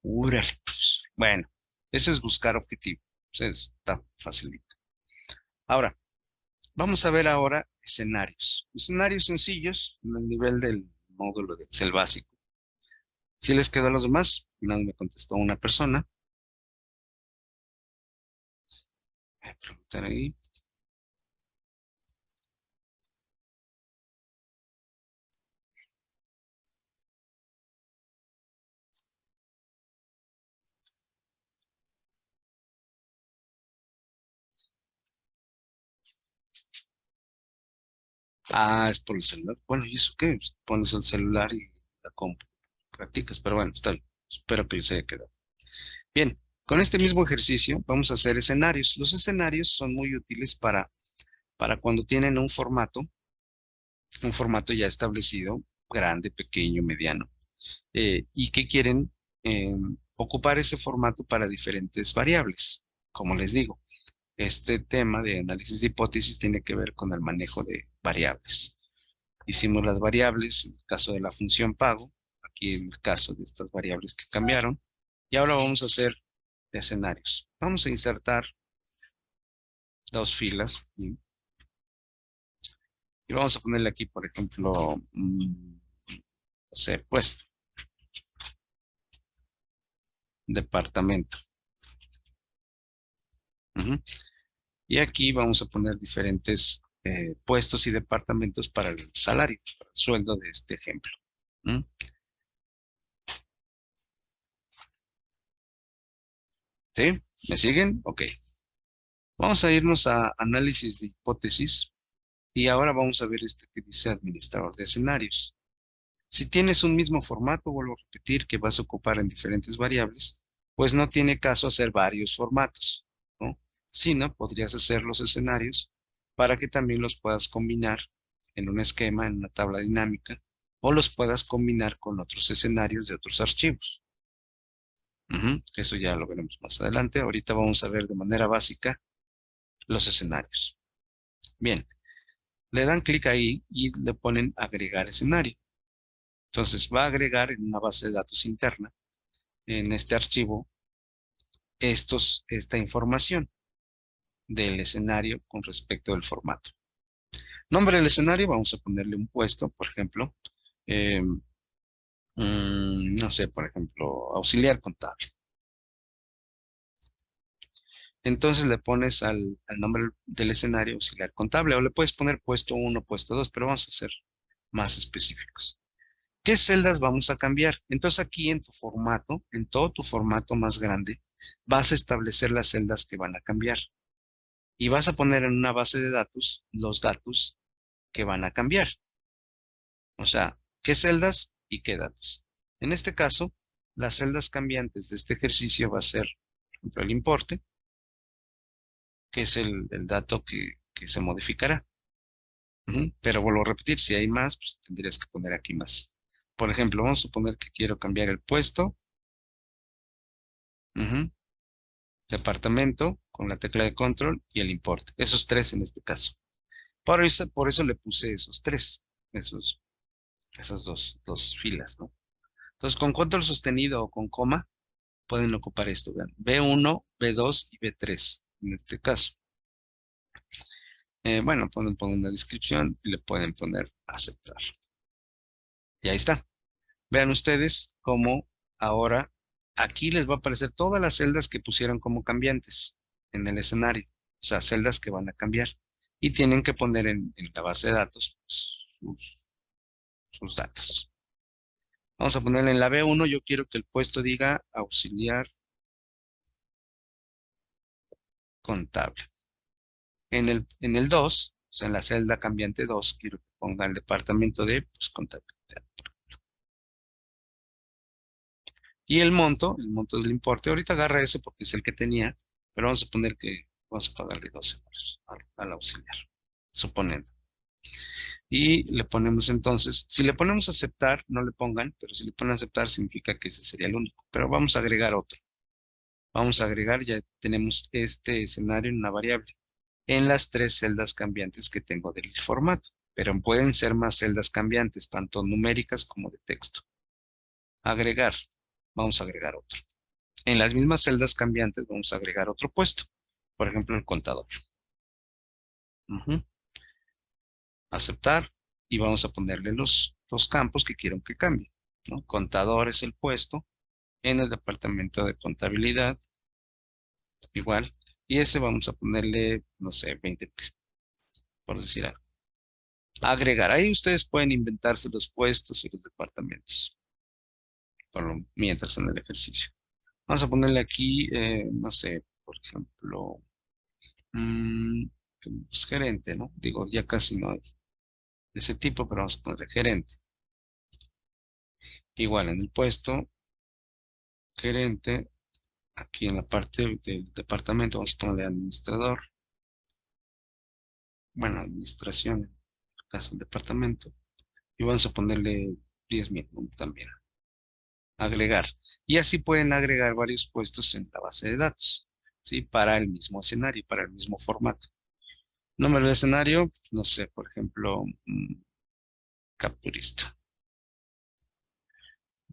Órale, pues. Bueno, eso es buscar objetivo. Entonces, está fácil. Ahora, vamos a ver ahora escenarios. Escenarios sencillos en el nivel del módulo de Excel básico. Si les quedó a los demás, no me contestó una persona. Voy a preguntar ahí. Ah, es por el celular. Bueno, ¿y eso qué? Pues pones el celular y la compu. Practicas, pero bueno, está bien. Espero que les haya quedado. Bien, con este mismo ejercicio vamos a hacer escenarios. Los escenarios son muy útiles para cuando tienen un formato ya establecido, grande, pequeño, mediano, y que quieren ocupar ese formato para diferentes variables. Como les digo, este tema de análisis de hipótesis tiene que ver con el manejo de variables. Hicimos las variables en el caso de la función pago, aquí en el caso de estas variables que cambiaron, y ahora vamos a hacer escenarios. Vamos a insertar dos filas y vamos a ponerle aquí, por ejemplo, hacer puesto, departamento. Ujú. Y aquí vamos a poner diferentes puestos y departamentos para el salario, para el sueldo de este ejemplo. ¿Mm? ¿Sí? ¿Me siguen? Ok. Vamos a irnos a análisis de hipótesis y ahora vamos a ver este que dice administrador de escenarios. Si tienes un mismo formato, vuelvo a repetir que vas a ocupar en diferentes variables, pues no tiene caso hacer varios formatos, ¿no? Sino podrías hacer los escenarios para que también los puedas combinar en un esquema, en una tabla dinámica, o los puedas combinar con otros escenarios de otros archivos. Eso ya lo veremos más adelante. Ahorita vamos a ver de manera básica los escenarios. Bien, le dan clic ahí y le ponen agregar escenario. Entonces va a agregar en una base de datos interna, en este archivo, esta información del escenario con respecto del formato. Nombre del escenario, vamos a ponerle un puesto, por ejemplo, eh, no sé, por ejemplo, auxiliar contable. Entonces le pones al nombre del escenario auxiliar contable o le puedes poner puesto 1, puesto 2, pero vamos a ser más específicos. ¿Qué celdas vamos a cambiar? Entonces aquí en tu formato, en todo tu formato más grande, vas a establecer las celdas que van a cambiar y vas a poner en una base de datos los datos que van a cambiar. O sea, qué celdas y qué datos. En este caso, las celdas cambiantes de este ejercicio va a ser, por ejemplo, el importe, que es el dato que se modificará. Pero vuelvo a repetir, si hay más, pues tendrías que poner aquí más. Por ejemplo, vamos a suponer que quiero cambiar el puesto, departamento, con la tecla de control y el importe. Esos tres en este caso. Por eso le puse esos tres, esas dos filas, ¿no? Entonces, con control sostenido o con coma, pueden ocupar esto. Vean, B1, B2 y B3 en este caso. Bueno, pueden poner una descripción y le pueden poner aceptar. Y ahí está. Vean ustedes cómo ahora aquí les va a aparecer todas las celdas que pusieron como cambiantes en el escenario. O sea, celdas que van a cambiar. Y tienen que poner en la base de datos pues, sus datos. Vamos a ponerle en la B1, yo quiero que el puesto diga auxiliar contable. En el 2, o sea, en la celda cambiante 2, quiero que ponga el departamento de pues, contabilidad. Y el monto del importe, ahorita agarra ese porque es el que tenía, pero vamos a poner que vamos a pagarle 12 euros al auxiliar, suponiendo. Y le ponemos entonces, si le ponemos aceptar, no le pongan, pero si le ponen aceptar significa que ese sería el único. Pero vamos a agregar otro. Vamos a agregar, ya tenemos este escenario en una variable. en las tres celdas cambiantes que tengo del formato, pero pueden ser más celdas cambiantes, tanto numéricas como de texto. Agregar, vamos a agregar otro. En las mismas celdas cambiantes vamos a agregar otro puesto, por ejemplo el contador. Ujú. Aceptar y vamos a ponerle los campos que quiero que cambie, ¿no? Contador es el puesto en el departamento de contabilidad, igual, y ese vamos a ponerle, no sé, 20, por decir algo. Agregar, ahí ustedes pueden inventarse los puestos y los departamentos, mientras en el ejercicio. Vamos a ponerle aquí, no sé, por ejemplo, mm, pues, gerente, ¿no? Digo, ya casi no hay de ese tipo, pero vamos a ponerle gerente. Igual en el puesto, gerente, aquí en la parte del departamento vamos a ponerle administrador, bueno, administración, en el caso del departamento, y vamos a ponerle 10,000 también. Agregar. Y así pueden agregar varios puestos en la base de datos, ¿sí? Para el mismo escenario, para el mismo formato. Número de escenario, no sé, por ejemplo, capturista.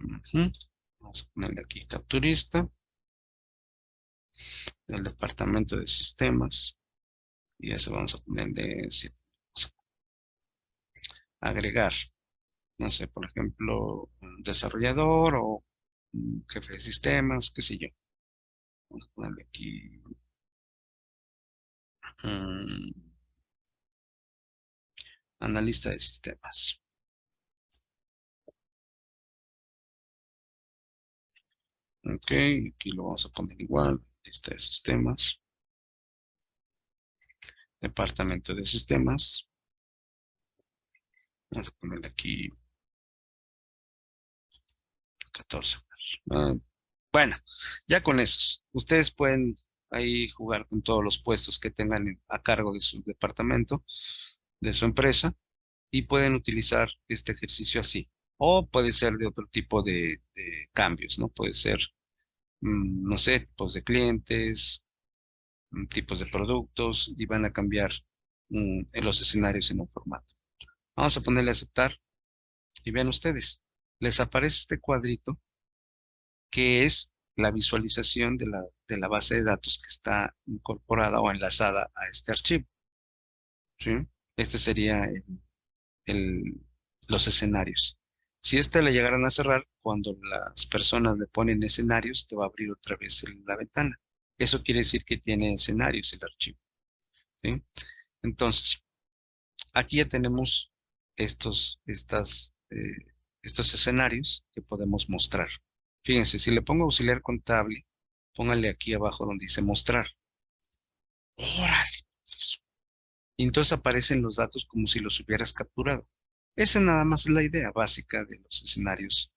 Ujú. Vamos a ponerle aquí capturista, del departamento de sistemas, y eso vamos a ponerle 7. Agregar, no sé, por ejemplo, un desarrollador o un jefe de sistemas, qué sé yo. Vamos a ponerle aquí mm, analista de sistemas. Ok, aquí lo vamos a poner igual, lista de sistemas, departamento de sistemas. Vamos a ponerle aquí 14. Ah, bueno, ya con esos, ustedes pueden ahí jugar con todos los puestos que tengan a cargo de su departamento, de su empresa, y pueden utilizar este ejercicio así. O puede ser de otro tipo de cambios, ¿no? Puede ser, no sé, tipos de clientes, tipos de productos, y van a cambiar en los escenarios en un formato. Vamos a ponerle a aceptar y vean ustedes, les aparece este cuadrito que es la visualización de la base de datos que está incorporada o enlazada a este archivo, ¿sí? Este sería el- los escenarios. Si esta le llegaran a cerrar, cuando las personas le ponen escenarios, te va a abrir otra vez la ventana. Eso quiere decir que tiene escenarios el archivo, ¿sí? Entonces, aquí ya tenemos estos escenarios que podemos mostrar. Fíjense, si le pongo auxiliar contable, póngale aquí abajo donde dice mostrar. ¡Órale! Y entonces aparecen los datos como si los hubieras capturado. Esa nada más es la idea básica de los escenarios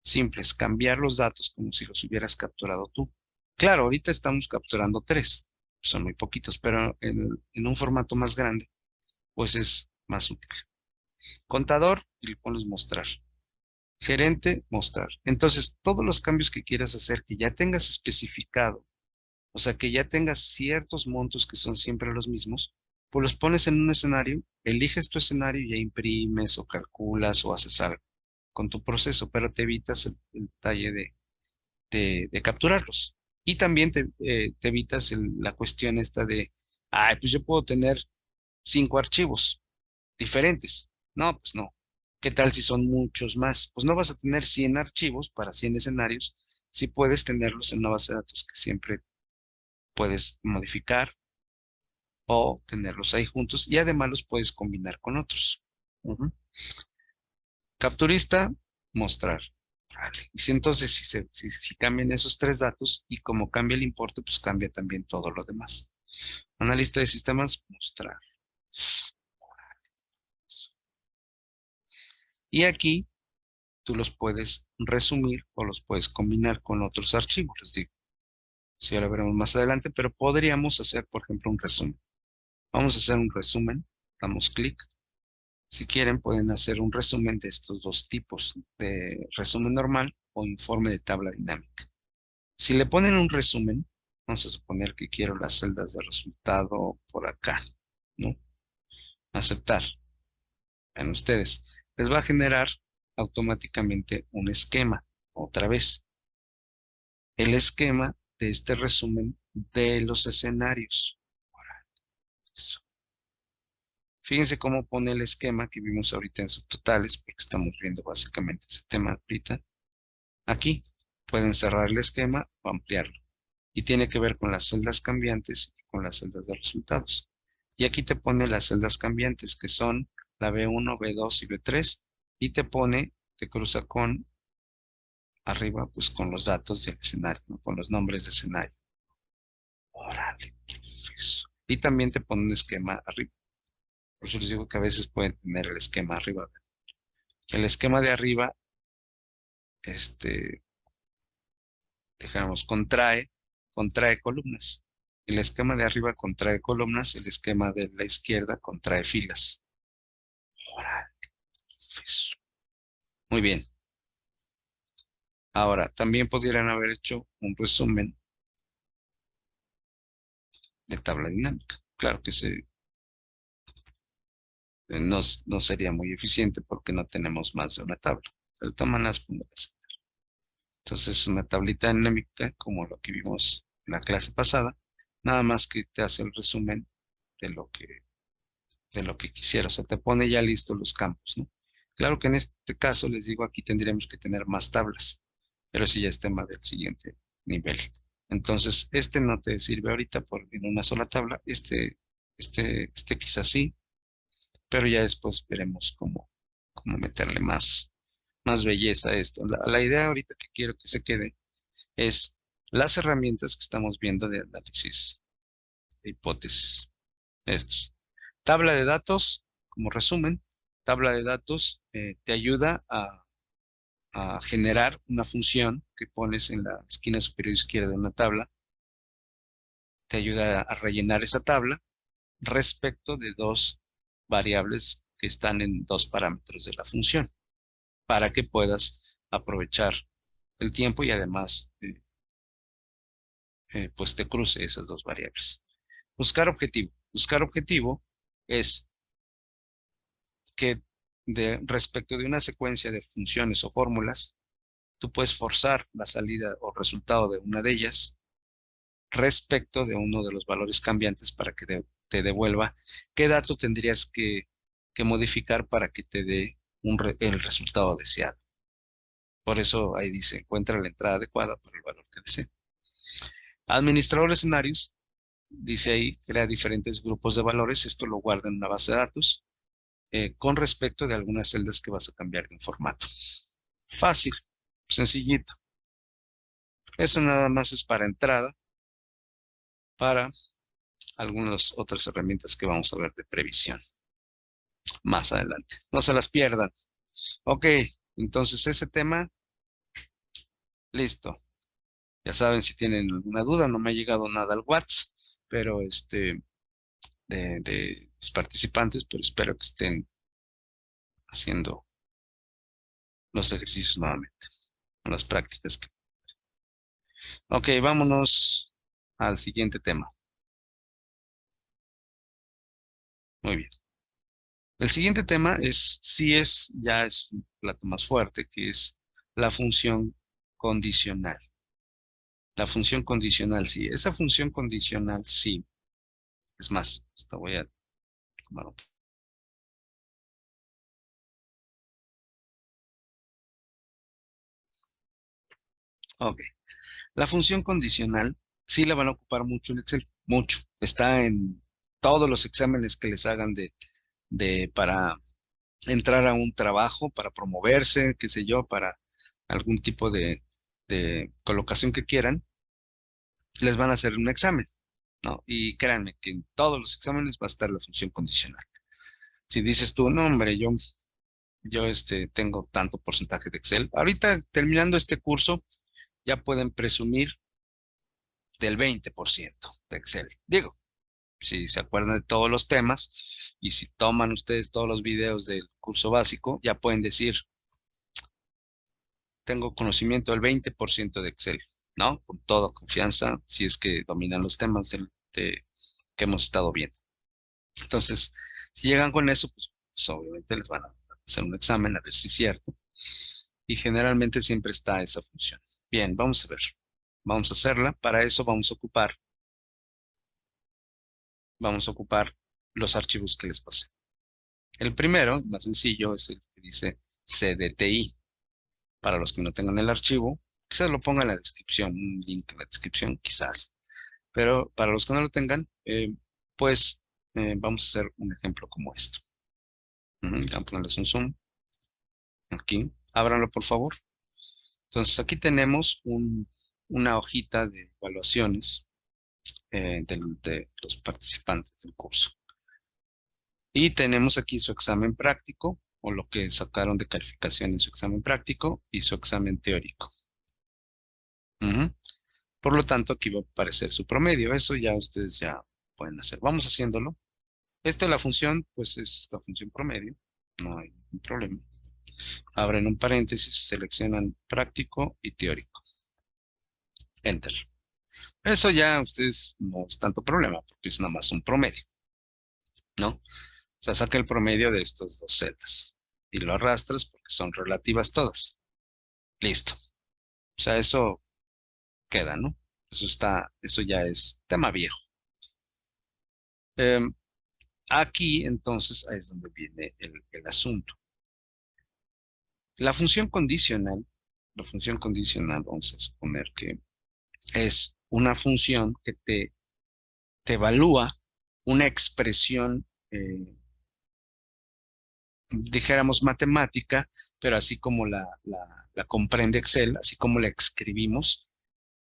simples, cambiar los datos como si los hubieras capturado tú. Claro, ahorita estamos capturando tres, son muy poquitos, pero en un formato más grande, pues es más útil. Contador, y le pones mostrar. Gerente, mostrar. Entonces, todos los cambios que quieras hacer, que ya tengas especificado, o sea, que ya tengas ciertos montos que son siempre los mismos, pues los pones en un escenario, eliges tu escenario y ya imprimes o calculas o haces algo con tu proceso, pero te evitas el detalle de capturarlos. Y también te evitas la cuestión esta de, ay, pues yo puedo tener 5 archivos diferentes. No, pues no. ¿Qué tal si son muchos más? Pues no vas a tener 100 archivos para 100 escenarios, si puedes tenerlos en una base de datos que siempre puedes modificar o tenerlos ahí juntos y además los puedes combinar con otros. Ujú. Capturista, mostrar. Vale. Y si entonces, si cambian esos tres datos y como cambia el importe, pues cambia también todo lo demás. Analista de sistemas, mostrar. Y aquí tú los puedes resumir o los puedes combinar con otros archivos, les digo. Si ya lo veremos más adelante, pero podríamos hacer, por ejemplo, un resumen. Vamos a hacer un resumen. Damos clic. Si quieren, pueden hacer un resumen de estos dos tipos, de resumen normal o informe de tabla dinámica. Si le ponen un resumen, Vamos a suponer que quiero las celdas de resultado por acá, ¿no? Aceptar. En ustedes. Les va a generar automáticamente un esquema. Otra vez. El esquema de este resumen de los escenarios. Fíjense cómo pone el esquema que vimos ahorita en subtotales, porque estamos viendo básicamente ese tema ahorita. Aquí pueden cerrar el esquema o ampliarlo. Y tiene que ver con las celdas cambiantes y con las celdas de resultados. Y aquí te pone las celdas cambiantes, que son la B1, B2 y B3. Y te pone, te cruza con arriba, pues con los datos del escenario, ¿no? Con los nombres de escenario. Órale, eso. Y también te pone un esquema arriba. Por eso les digo que a veces pueden tener el esquema arriba. El esquema de arriba, dejamos, contrae columnas. El esquema de arriba contrae columnas, el esquema de la izquierda contrae filas. Órale, eso. Muy bien. Ahora, también podrían haber hecho un resumen de tabla dinámica. Claro que no sería muy eficiente porque no tenemos más de una tabla. Pero toman las puntas. Entonces, una tablita dinámica, como lo que vimos en la clase pasada, nada más que te hace el resumen de lo que quisiera. O sea, te pone ya listos los campos, ¿no? Claro que en este caso, les digo, aquí tendríamos que tener más tablas, pero sí ya es tema del siguiente nivel. Entonces, este no te sirve ahorita en una sola tabla, este quizás sí, pero ya después veremos cómo meterle más belleza a esto. La idea ahorita que quiero que se quede es las herramientas que estamos viendo de análisis de hipótesis. Estas. Tabla de datos, como resumen, tabla de datos te ayuda a generar una función que pones en la esquina superior izquierda de una tabla. Te ayuda a rellenar esa tabla respecto de dos variables que están en dos parámetros de la función para que puedas aprovechar el tiempo y además pues te cruce esas dos variables. Buscar objetivo. Buscar objetivo es que respecto de una secuencia de funciones o fórmulas, tú puedes forzar la salida o resultado de una de ellas respecto de uno de los valores cambiantes para que te devuelva qué dato tendrías que modificar para que te dé el resultado deseado. Por eso ahí dice, encuentra la entrada adecuada para el valor que desea. Administrador de escenarios, dice ahí, crea diferentes grupos de valores. Esto lo guarda en una base de datos con respecto de algunas celdas que vas a cambiar de formato. Fácil, sencillito. Eso nada más es para entrada, para algunas otras herramientas que vamos a ver de previsión más adelante. No se las pierdan. Ok, entonces ese tema, listo. Ya saben, si tienen alguna duda, no me ha llegado nada al WhatsApp, pero de mis participantes, pero espero que estén haciendo los ejercicios nuevamente, las prácticas. Ok, vámonos al siguiente tema. Muy bien. El siguiente tema ya es un plato más fuerte, que es la función condicional. La función condicional, sí. Esa función condicional, sí. Es más, esta voy a tomar otra. Ok. La función condicional, sí la van a ocupar mucho en Excel. Mucho. Está en todos los exámenes que les hagan para entrar a un trabajo, para promoverse, qué sé yo, para algún tipo de colocación que quieran, les van a hacer un examen, ¿no? Y créanme que en todos los exámenes va a estar la función condicional. Si dices tú, no, hombre, yo tengo tanto porcentaje de Excel. Ahorita, terminando este curso, ya pueden presumir del 20% de Excel. Digo, si se acuerdan de todos los temas y si toman ustedes todos los videos del curso básico, ya pueden decir, tengo conocimiento del 20% de Excel. ¿no? Con toda confianza, si es que dominan los temas que hemos estado viendo. Entonces, si llegan con eso, pues obviamente les van a hacer un examen a ver si es cierto. Y generalmente siempre está esa función. Bien, vamos a ver. Vamos a hacerla. Para eso vamos a ocupar los archivos que les pasé. El primero, el más sencillo, es el que dice CDTI. Para los que no tengan el archivo, quizás lo ponga en la descripción, un link en la descripción, quizás. Pero para los que no lo tengan, pues vamos a hacer un ejemplo como esto. Vamos a ponerles un zoom aquí. Ábranlo, por favor. Entonces, aquí tenemos una hojita de evaluaciones de los participantes del curso. Y tenemos aquí su examen práctico, o lo que sacaron de calificación en su examen práctico y su examen teórico. Ujú. Por lo tanto, aquí va a aparecer su promedio. Eso ya ustedes ya pueden hacer. Vamos haciéndolo. Esta es la función, pues es la función promedio. No hay ningún problema. Abren un paréntesis, seleccionan práctico y teórico. Enter. Eso ya ustedes no es tanto problema, porque es nada más un promedio, ¿no? O sea, saca el promedio de estas dos celdas y lo arrastras porque son relativas todas. Listo. O sea, eso queda, ¿no? Eso ya es tema viejo. Em, Aquí, entonces, es donde viene el asunto. La función condicional, vamos a suponer que es una función que te evalúa una expresión, dijéramos matemática, pero así como la comprende Excel, así como la escribimos,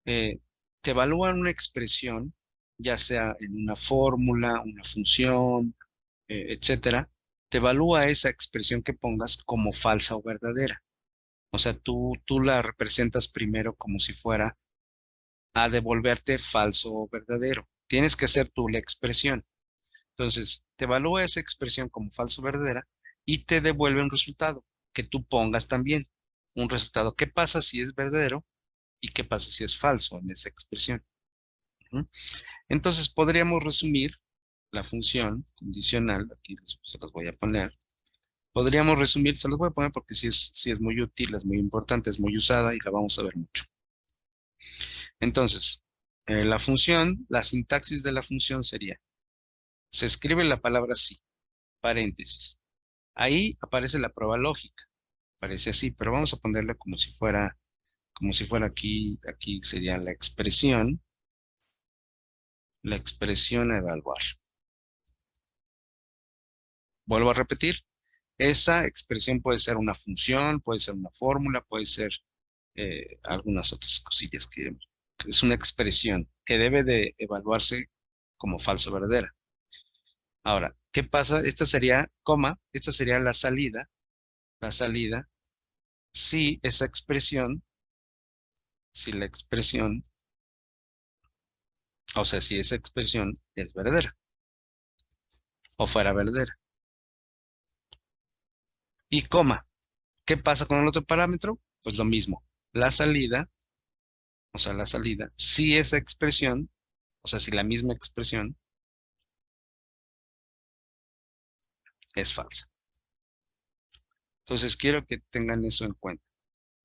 eh, te evalúa una expresión, ya sea en una fórmula, una función, etcétera, te evalúa esa expresión que pongas como falsa o verdadera. O sea, tú la representas primero como si fuera a devolverte falso o verdadero. Tienes que hacer tú la expresión. Entonces, te evalúa esa expresión como falso o verdadera y te devuelve un resultado que tú pongas también. Un resultado. ¿Qué pasa si es verdadero y qué pasa si es falso en esa expresión? ¿Mm? Entonces, podríamos resumir la función condicional. Aquí se las voy a poner. Podríamos resumir, se los voy a poner porque sí es muy útil, es muy importante, es muy usada y la vamos a ver mucho. Entonces, la sintaxis de la función sería, se escribe la palabra sí, paréntesis. Ahí aparece la prueba lógica, parece así, pero vamos a ponerla como si fuera aquí sería la expresión a evaluar. Vuelvo a repetir, esa expresión puede ser una función, puede ser una fórmula, puede ser algunas otras cosillas que es una expresión que debe de evaluarse como falso o verdadera. Ahora, ¿qué pasa? Esta sería la salida, si esa expresión, si la expresión, o sea, si esa expresión es verdadera o fuera verdadera. Y coma, ¿qué pasa con el otro parámetro? Pues lo mismo, la salida, o sea, la salida, si esa expresión, o sea, si la misma expresión es falsa. Entonces, quiero que tengan eso en cuenta.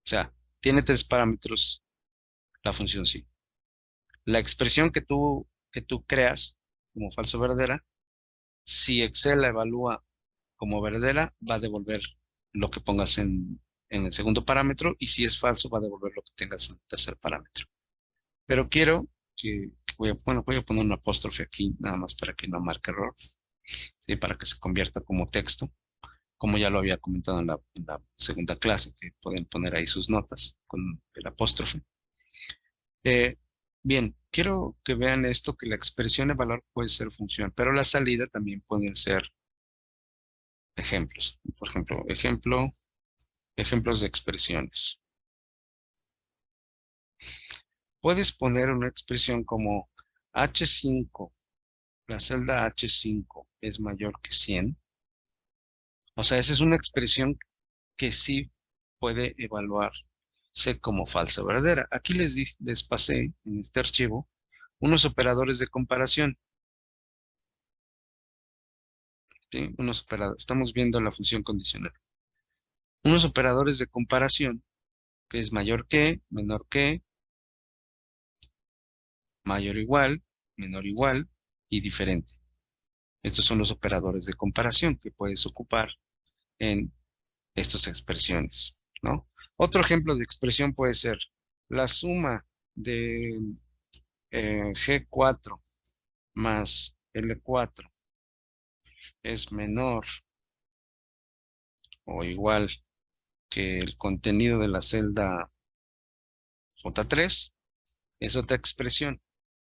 O sea, tiene tres parámetros la función sí. La expresión que tú creas como falso o verdadera, si Excel la evalúa como verdadera, va a devolver lo que pongas en el segundo parámetro y si es falso, va a devolver lo que tengas en el tercer parámetro. Pero quiero voy a poner un apóstrofe aquí, nada más para que no marque error, ¿sí? Para que se convierta como texto, como ya lo había comentado en la segunda clase, que pueden poner ahí sus notas con el apóstrofe. Eh, Bien, quiero que vean esto, que la expresión de valor puede ser función, pero la salida también pueden ser ejemplos. Por ejemplo, ejemplos de expresiones. Puedes poner una expresión como H5, la celda H5 es mayor que 100. O sea, esa es una expresión que sí puede evaluar. C como falsa o verdadera. Aquí les pasé en este archivo unos operadores de comparación. ¿Sí? Estamos viendo la función condicional. Unos operadores de comparación, que es menor que, mayor o igual, menor o igual y diferente. Estos son los operadores de comparación que puedes ocupar en estas expresiones, ¿no? Otro ejemplo de expresión puede ser la suma de G4 más L4 es menor o igual que el contenido de la celda J3, es otra expresión,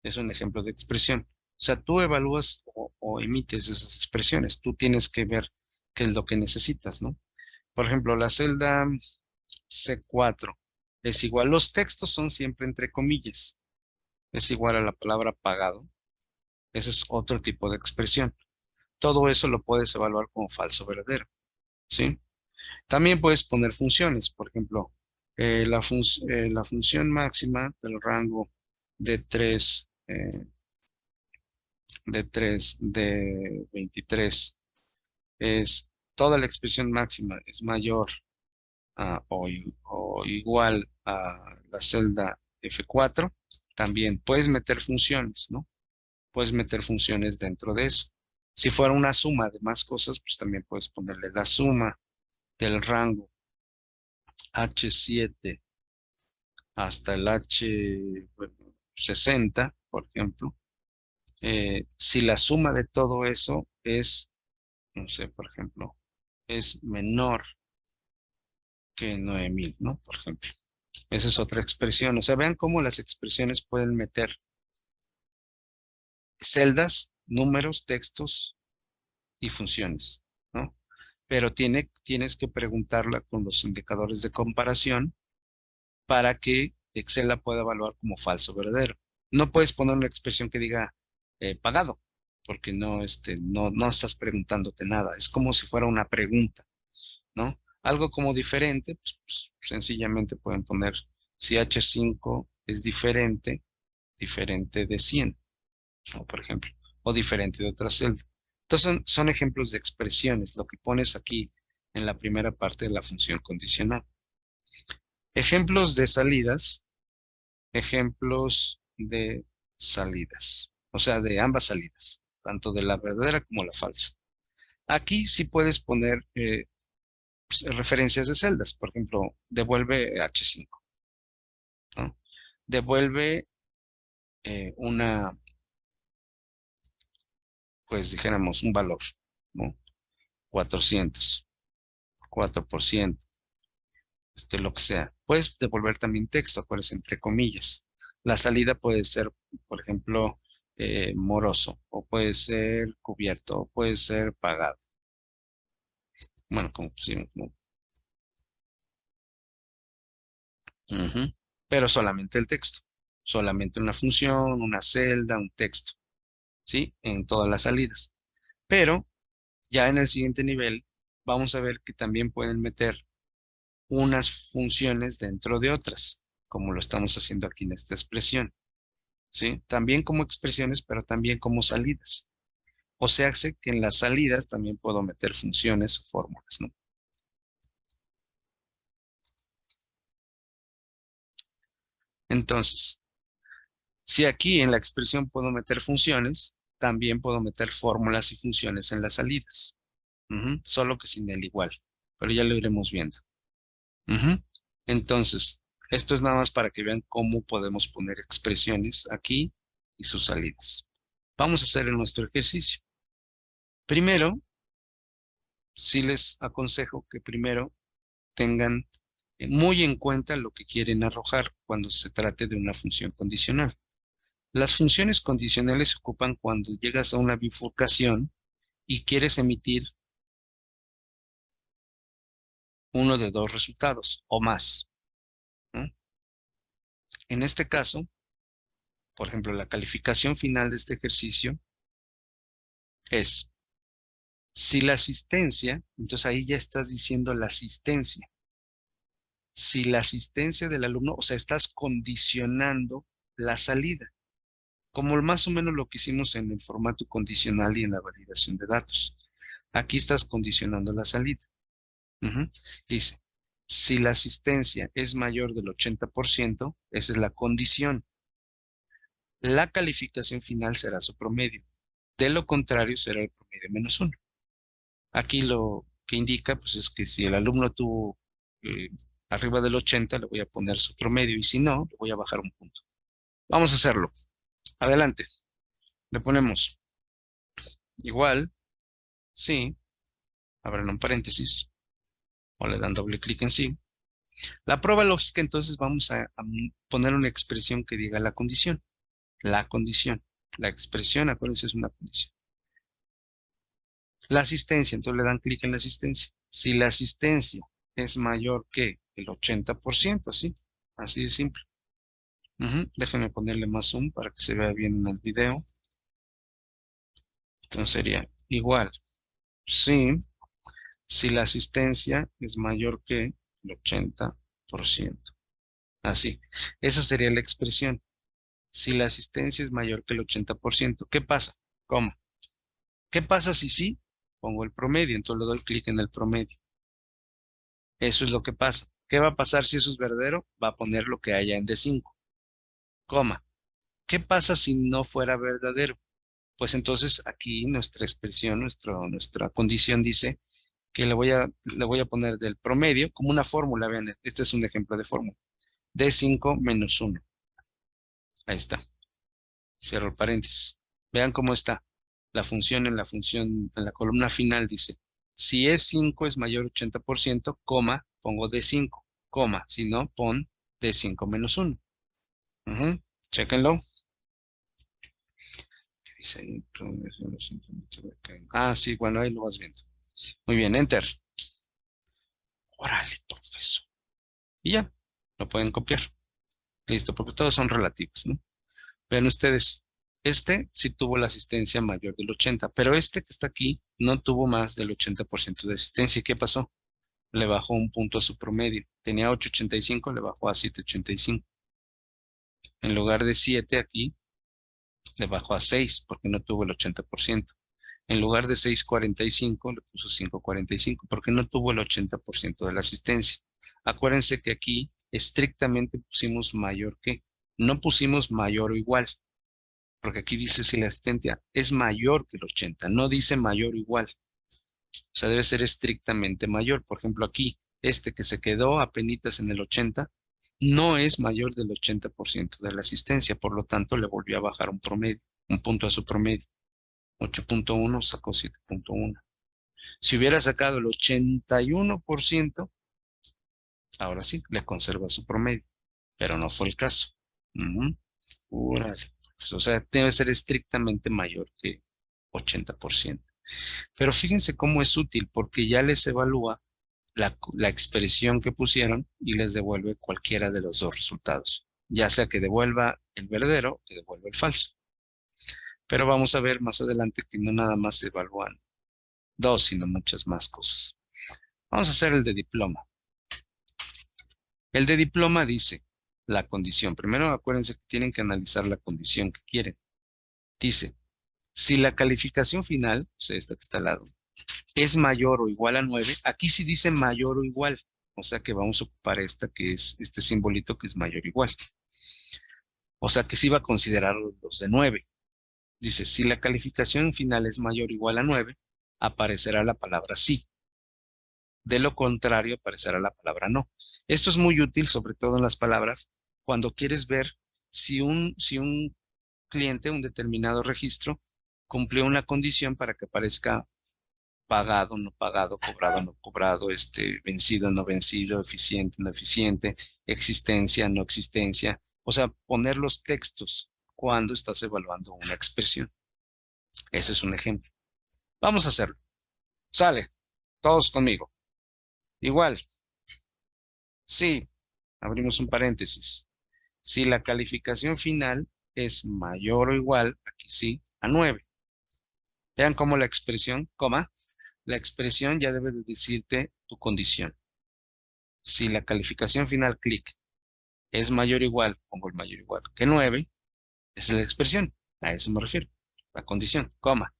es un ejemplo de expresión. O sea, tú evalúas o emites esas expresiones, tú tienes que ver qué es lo que necesitas, ¿no? Por ejemplo, la celda C4 es igual, los textos son siempre entre comillas, es igual a la palabra pagado. Ese es otro tipo de expresión. Todo eso lo puedes evaluar como falso o verdadero, ¿sí? También puedes poner funciones, por ejemplo, la función máxima del rango de 3 de 23 es toda la expresión máxima es mayor o igual a la celda F4. También puedes meter funciones, ¿no? Puedes meter funciones dentro de eso. Si fuera una suma de más cosas, pues también puedes ponerle la suma del rango H7 hasta el H60, por ejemplo. Si la suma de todo eso es, no sé, por ejemplo, es menor que 9000, ¿no? Por ejemplo. Esa es otra expresión. O sea, vean cómo las expresiones pueden meter celdas, números, textos y funciones, ¿no? Pero tienes que preguntarla con los indicadores de comparación para que Excel la pueda evaluar como falso o verdadero. No puedes poner una expresión que diga pagado, porque no estás preguntándote nada. Es como si fuera una pregunta, ¿no? Algo como diferente, pues, sencillamente pueden poner si H5 es diferente de 100, o por ejemplo, o diferente de otra celda. Entonces son ejemplos de expresiones, lo que pones aquí en la primera parte de la función condicional. Ejemplos de salidas, ejemplos de salidas, o sea, de ambas salidas, tanto de la verdadera como la falsa. Aquí sí puedes poner referencias de celdas, por ejemplo, devuelve H5, ¿no? Devuelve una, pues dijéramos, un valor, ¿no? 400, 4%, lo que sea. Puedes devolver también texto, acuérdense, entre comillas. La salida puede ser, por ejemplo, moroso, o puede ser cubierto, o puede ser pagado. Bueno, como pusimos, ¿no? Ujú. Pero solamente el texto, solamente una función, una celda, un texto, ¿sí? En todas las salidas. Pero ya en el siguiente nivel, vamos a ver que también pueden meter unas funciones dentro de otras, como lo estamos haciendo aquí en esta expresión. ¿Sí? También como expresiones, pero también como salidas. O sea, hace que en las salidas también puedo meter funciones o fórmulas, ¿no? Entonces, si aquí en la expresión puedo meter funciones, también puedo meter fórmulas y funciones en las salidas. Ujú, solo que sin el igual, pero ya lo iremos viendo. Ujú. Entonces, esto es nada más para que vean cómo podemos poner expresiones aquí y sus salidas. Vamos a hacer nuestro ejercicio. Primero, sí les aconsejo que primero tengan muy en cuenta lo que quieren arrojar cuando se trate de una función condicional. Las funciones condicionales se ocupan cuando llegas a una bifurcación y quieres emitir uno de dos resultados o más, ¿no? En este caso, por ejemplo, la calificación final de este ejercicio es si la asistencia, entonces ahí ya estás diciendo la asistencia. si la asistencia del alumno, o sea, estás condicionando la salida, como más o menos lo que hicimos en el formato condicional y en la validación de datos. Aquí estás condicionando la salida. Ujú. Dice, si la asistencia es mayor del 80%, esa es la condición. La calificación final será su promedio. De lo contrario, será el promedio menos uno. Aquí lo que indica, pues, es que si el alumno tuvo eh, arriba del 80, le voy a poner su promedio, y si no, le voy a bajar un punto. Vamos a hacerlo. Adelante. Le ponemos igual, sí, abren un paréntesis, o le dan doble clic en sí. La prueba lógica, entonces vamos a poner una expresión que diga la condición. La condición. La expresión, acuérdense, es una condición. La asistencia, entonces le dan clic en la asistencia. Si la asistencia es mayor que el 80%, así, así de simple. Déjenme ponerle más zoom para que se vea bien en el video. Entonces sería igual, sí, si la asistencia es mayor que el 80%. Así, esa sería la expresión. Si la asistencia es mayor que el 80%, ¿qué pasa? ¿Cómo? ¿Qué pasa si sí? Pongo el promedio, entonces le doy clic en el promedio. Eso es lo que pasa. ¿Qué va a pasar si eso es verdadero? Va a poner lo que haya en D5, coma. ¿Qué pasa si no fuera verdadero? Pues entonces aquí nuestra expresión, nuestra condición dice que le voy a poner del promedio como una fórmula. Vean, este es un ejemplo de fórmula. D5 menos 1. Ahí está. Cierro el paréntesis. Vean cómo está. En la columna final dice, si es 5 es mayor 80%, coma, pongo D5, coma, si no, pon D5 menos 1. Chéquenlo. ¿Qué dice ahí? Ah, sí, bueno, ahí lo vas viendo. Muy bien, enter. Órale, profesor. Y ya, lo pueden copiar. Listo, porque todos son relativos, ¿no? Vean ustedes, este sí tuvo la asistencia mayor del 80, pero este que está aquí no tuvo más del 80% de asistencia. ¿Y qué pasó? Le bajó un punto a su promedio. Tenía 8.85, le bajó a 7.85. En lugar de 7 aquí, le bajó a 6 porque no tuvo el 80%. En lugar de 6.45, le puso 5.45 porque no tuvo el 80% de la asistencia. Acuérdense que aquí estrictamente pusimos mayor que, no pusimos mayor o igual, porque aquí dice si la asistencia es mayor que el 80, no dice mayor o igual. O sea, debe ser estrictamente mayor. Por ejemplo, aquí, este que se quedó apenitas en el 80, no es mayor del 80% de la asistencia, por lo tanto le volvió a bajar un promedio, un punto a su promedio. 8.1 sacó 7.1. Si hubiera sacado el 81%, ahora sí, le conserva su promedio, pero no fue el caso. Ujú. Órale. Pues, o sea, debe ser estrictamente mayor que 80%. Pero fíjense cómo es útil, porque ya les evalúa la expresión que pusieron y les devuelve cualquiera de los dos resultados, ya sea que devuelva el verdadero o que devuelva el falso. Pero vamos a ver más adelante que no nada más se evalúan dos, sino muchas más cosas. Vamos a hacer el de diploma. El de diploma dice la condición. Primero acuérdense que tienen que analizar la condición que quieren. Dice, si la calificación final, o sea, esta que está al lado, es mayor o igual a 9, aquí sí dice mayor o igual. O sea que vamos a ocupar esta que es este simbolito que es mayor o igual. O sea que sí va a considerar los de 9. Dice, si la calificación final es mayor o igual a 9, aparecerá la palabra sí. De lo contrario, aparecerá la palabra no. Esto es muy útil, sobre todo en las palabras, cuando quieres ver si un cliente, un determinado registro, cumplió una condición para que aparezca pagado, no pagado, cobrado, no cobrado, vencido, no vencido, eficiente, no eficiente, existencia, no existencia. O sea, poner los textos cuando estás evaluando una expresión. Ese es un ejemplo. Vamos a hacerlo. Sale. Todos conmigo. Igual. Sí. Abrimos un paréntesis. Si la calificación final es mayor o igual, aquí sí, a 9. Vean cómo la expresión, coma, la expresión ya debe de decirte tu condición. Si la calificación final, clic, es mayor o igual, pongo el mayor o igual que 9, esa es la expresión. A eso me refiero. La condición, coma.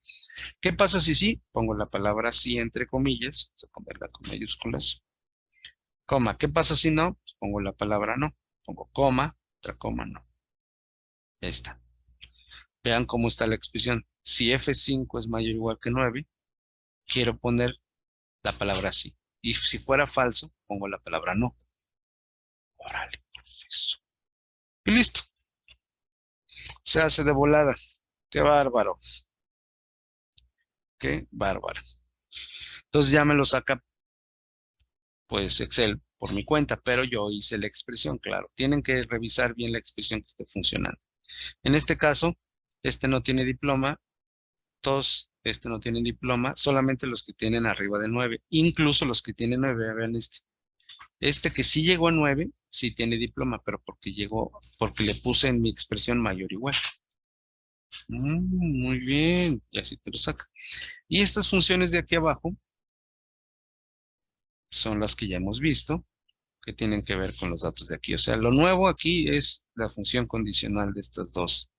¿Qué pasa si sí? Pongo la palabra sí entre comillas, vamos a ponerla con mayúsculas, coma. ¿Qué pasa si no? Pues pongo la palabra no. Pongo coma, otra coma, no. Ya está. Vean cómo está la expresión. Si F5 es mayor o igual que 9, quiero poner la palabra sí. Y si fuera falso, pongo la palabra no. Órale, profesor. Y listo. Se hace de volada. Qué bárbaro. Qué bárbaro. Entonces ya me lo saca, pues, Excel por mi cuenta, pero yo hice la expresión, claro. Tienen que revisar bien la expresión que esté funcionando. En este caso, este no tiene diploma, todos no tienen diploma, solamente los que tienen arriba de 9, incluso los que tienen 9, vean este. Este que sí llegó a 9, sí tiene diploma, pero porque le puse en mi expresión mayor o igual. Muy bien, y así te lo saca. Y estas funciones de aquí abajo son las que ya hemos visto, que tienen que ver con los datos de aquí. O sea, lo nuevo aquí es la función condicional de estas dos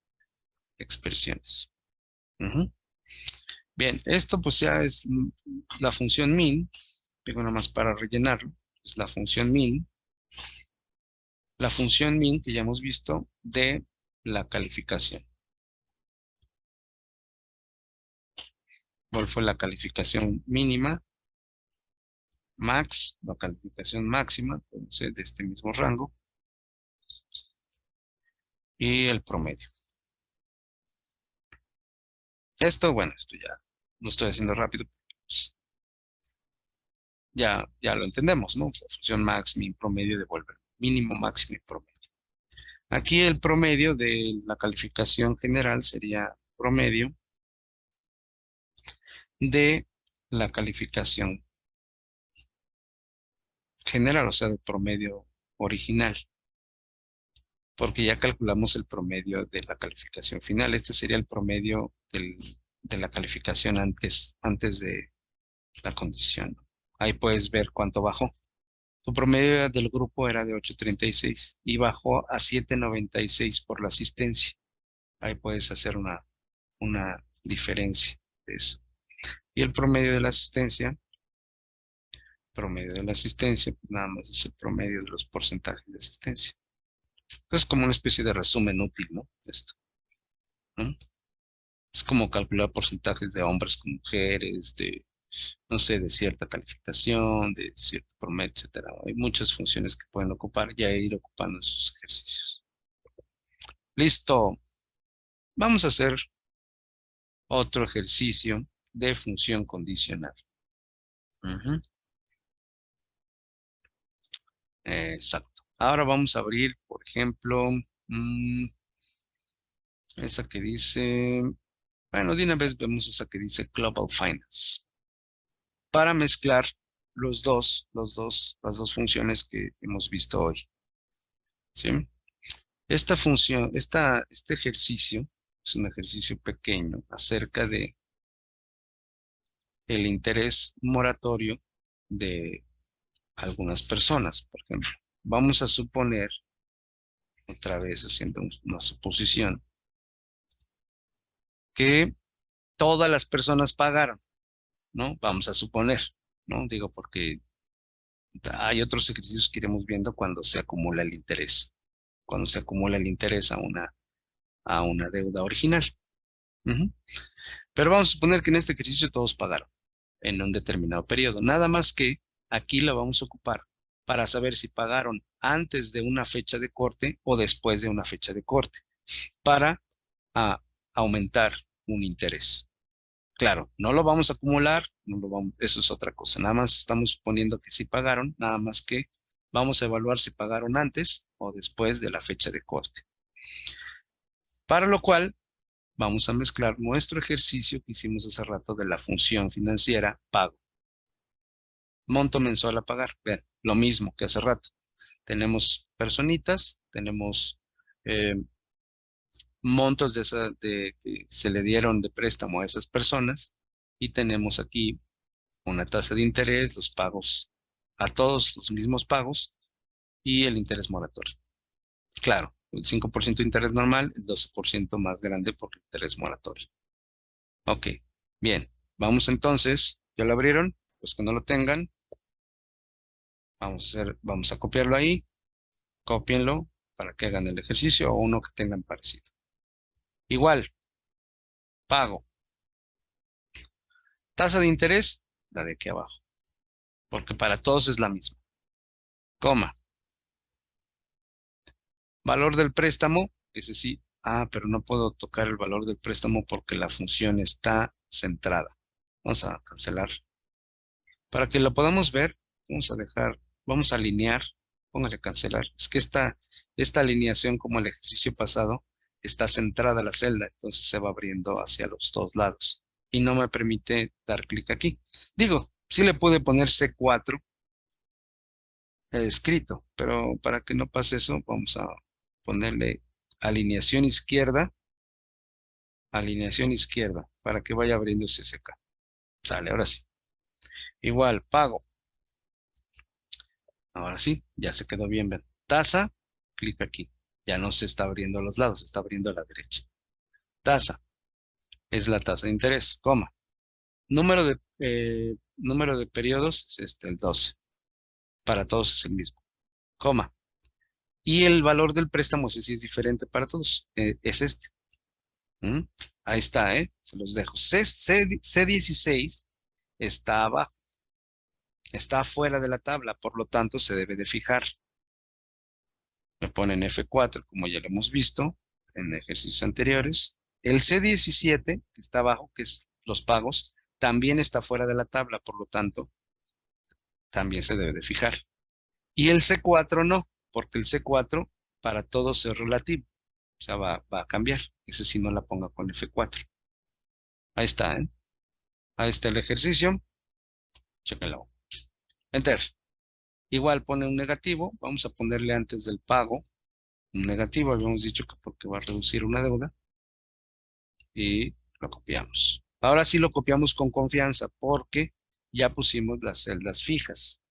expresiones. Ujú. Bien, esto pues ya es la función min. Tengo nada más para rellenarlo. Es la función min. La función min que ya hemos visto de la calificación. ¿Cuál fue la calificación mínima? Max, la calificación máxima, entonces de este mismo rango. Y el promedio. Esto, bueno, esto ya lo estoy haciendo rápido. Pues, ya lo entendemos, ¿no? La función max, min, promedio devuelve mínimo, máximo y promedio. Aquí el promedio de la calificación general sería promedio de la calificación general, o sea, de promedio original, porque ya calculamos el promedio de la calificación final. Este sería el promedio de la calificación antes de la condición. Ahí puedes ver cuánto bajó. Tu promedio del grupo era de 8.36 y bajó a 7.96 por la asistencia. Ahí puedes hacer una diferencia de eso. Y el promedio de la asistencia, pues nada más es el promedio de los porcentajes de asistencia. Entonces, como una especie de resumen útil, ¿no? Esto, ¿no? Es como calcular porcentajes de hombres con mujeres, no sé, de cierta calificación, de cierto promedio, etcétera. Hay muchas funciones que pueden ocupar y ir ocupando en sus ejercicios. Listo. Vamos a hacer otro ejercicio de función condicional. Ujú. Exacto. Ahora vamos a abrir, por ejemplo, esa que dice, bueno, de una vez vemos esa que dice Global Finance, para mezclar las dos funciones que hemos visto hoy. ¿Sí? Esta función, este ejercicio es un ejercicio pequeño acerca de el interés moratorio de algunas personas, por ejemplo. Vamos a suponer, otra vez haciendo una suposición, que todas las personas pagaron, ¿no? Vamos a suponer, ¿no? Digo, porque hay otros ejercicios que iremos viendo cuando se acumula el interés, cuando se acumula el interés a una deuda original. Ujú. Pero vamos a suponer que en este ejercicio todos pagaron en un determinado periodo. Nada más que aquí la vamos a ocupar para saber si pagaron antes de una fecha de corte o después de una fecha de corte, para aumentar un interés. Claro, no lo vamos a acumular, eso es otra cosa. Nada más estamos suponiendo que sí pagaron, nada más que vamos a evaluar si pagaron antes o después de la fecha de corte. Para lo cual, vamos a mezclar nuestro ejercicio que hicimos hace rato de la función financiera pago. Monto mensual a pagar. Vean, lo mismo que hace rato. Tenemos personitas, tenemos montos que se le dieron de préstamo a esas personas y tenemos aquí una tasa de interés, los pagos a todos los mismos pagos y el interés moratorio. Claro, el 5% de interés normal, el 12% más grande por el interés moratorio. Ok, bien. Vamos entonces, ¿ya lo abrieron? Los que no lo tengan, vamos a copiarlo ahí, cópienlo para que hagan el ejercicio o uno que tengan parecido. Igual, pago. Tasa de interés, la de aquí abajo, porque para todos es la misma. Coma. Valor del préstamo, ese sí. Ah, pero no puedo tocar el valor del préstamo porque la función está centrada. Vamos a cancelar. Para que lo podamos ver, vamos a alinear, póngale cancelar. Es que esta alineación, como el ejercicio pasado, está centrada la celda, entonces se va abriendo hacia los dos lados y no me permite dar clic aquí. Digo, sí le pude poner C4 escrito, pero para que no pase eso, vamos a ponerle alineación izquierda, para que vaya abriéndose acá. Sale, ahora sí. Igual, pago. Ahora sí, ya se quedó bien. Ven. Tasa, clic aquí. Ya no se está abriendo a los lados, se está abriendo a la derecha. Tasa es la tasa de interés, coma. Número de periodos es el 12. Para todos es el mismo, coma. Y el valor del préstamo, ese sí es diferente para todos, es este. ¿Mm? Ahí está, se los dejo. C16 está abajo, está fuera de la tabla, por lo tanto se debe de fijar. Me ponen F4, como ya lo hemos visto en ejercicios anteriores. El C17, que está abajo, que es los pagos, también está fuera de la tabla, por lo tanto, también se debe de fijar. Y el C4 no, porque el C4 para todos es relativo, o sea, va a cambiar. Ese sí no la ponga con F4. Ahí está, ¿eh? Ahí está el ejercicio. Chéquenlo. Enter. Igual pone un negativo, vamos a ponerle antes del pago un negativo, habíamos dicho que porque va a reducir una deuda. Y lo copiamos. Ahora sí lo copiamos con confianza porque ya pusimos las celdas fijas.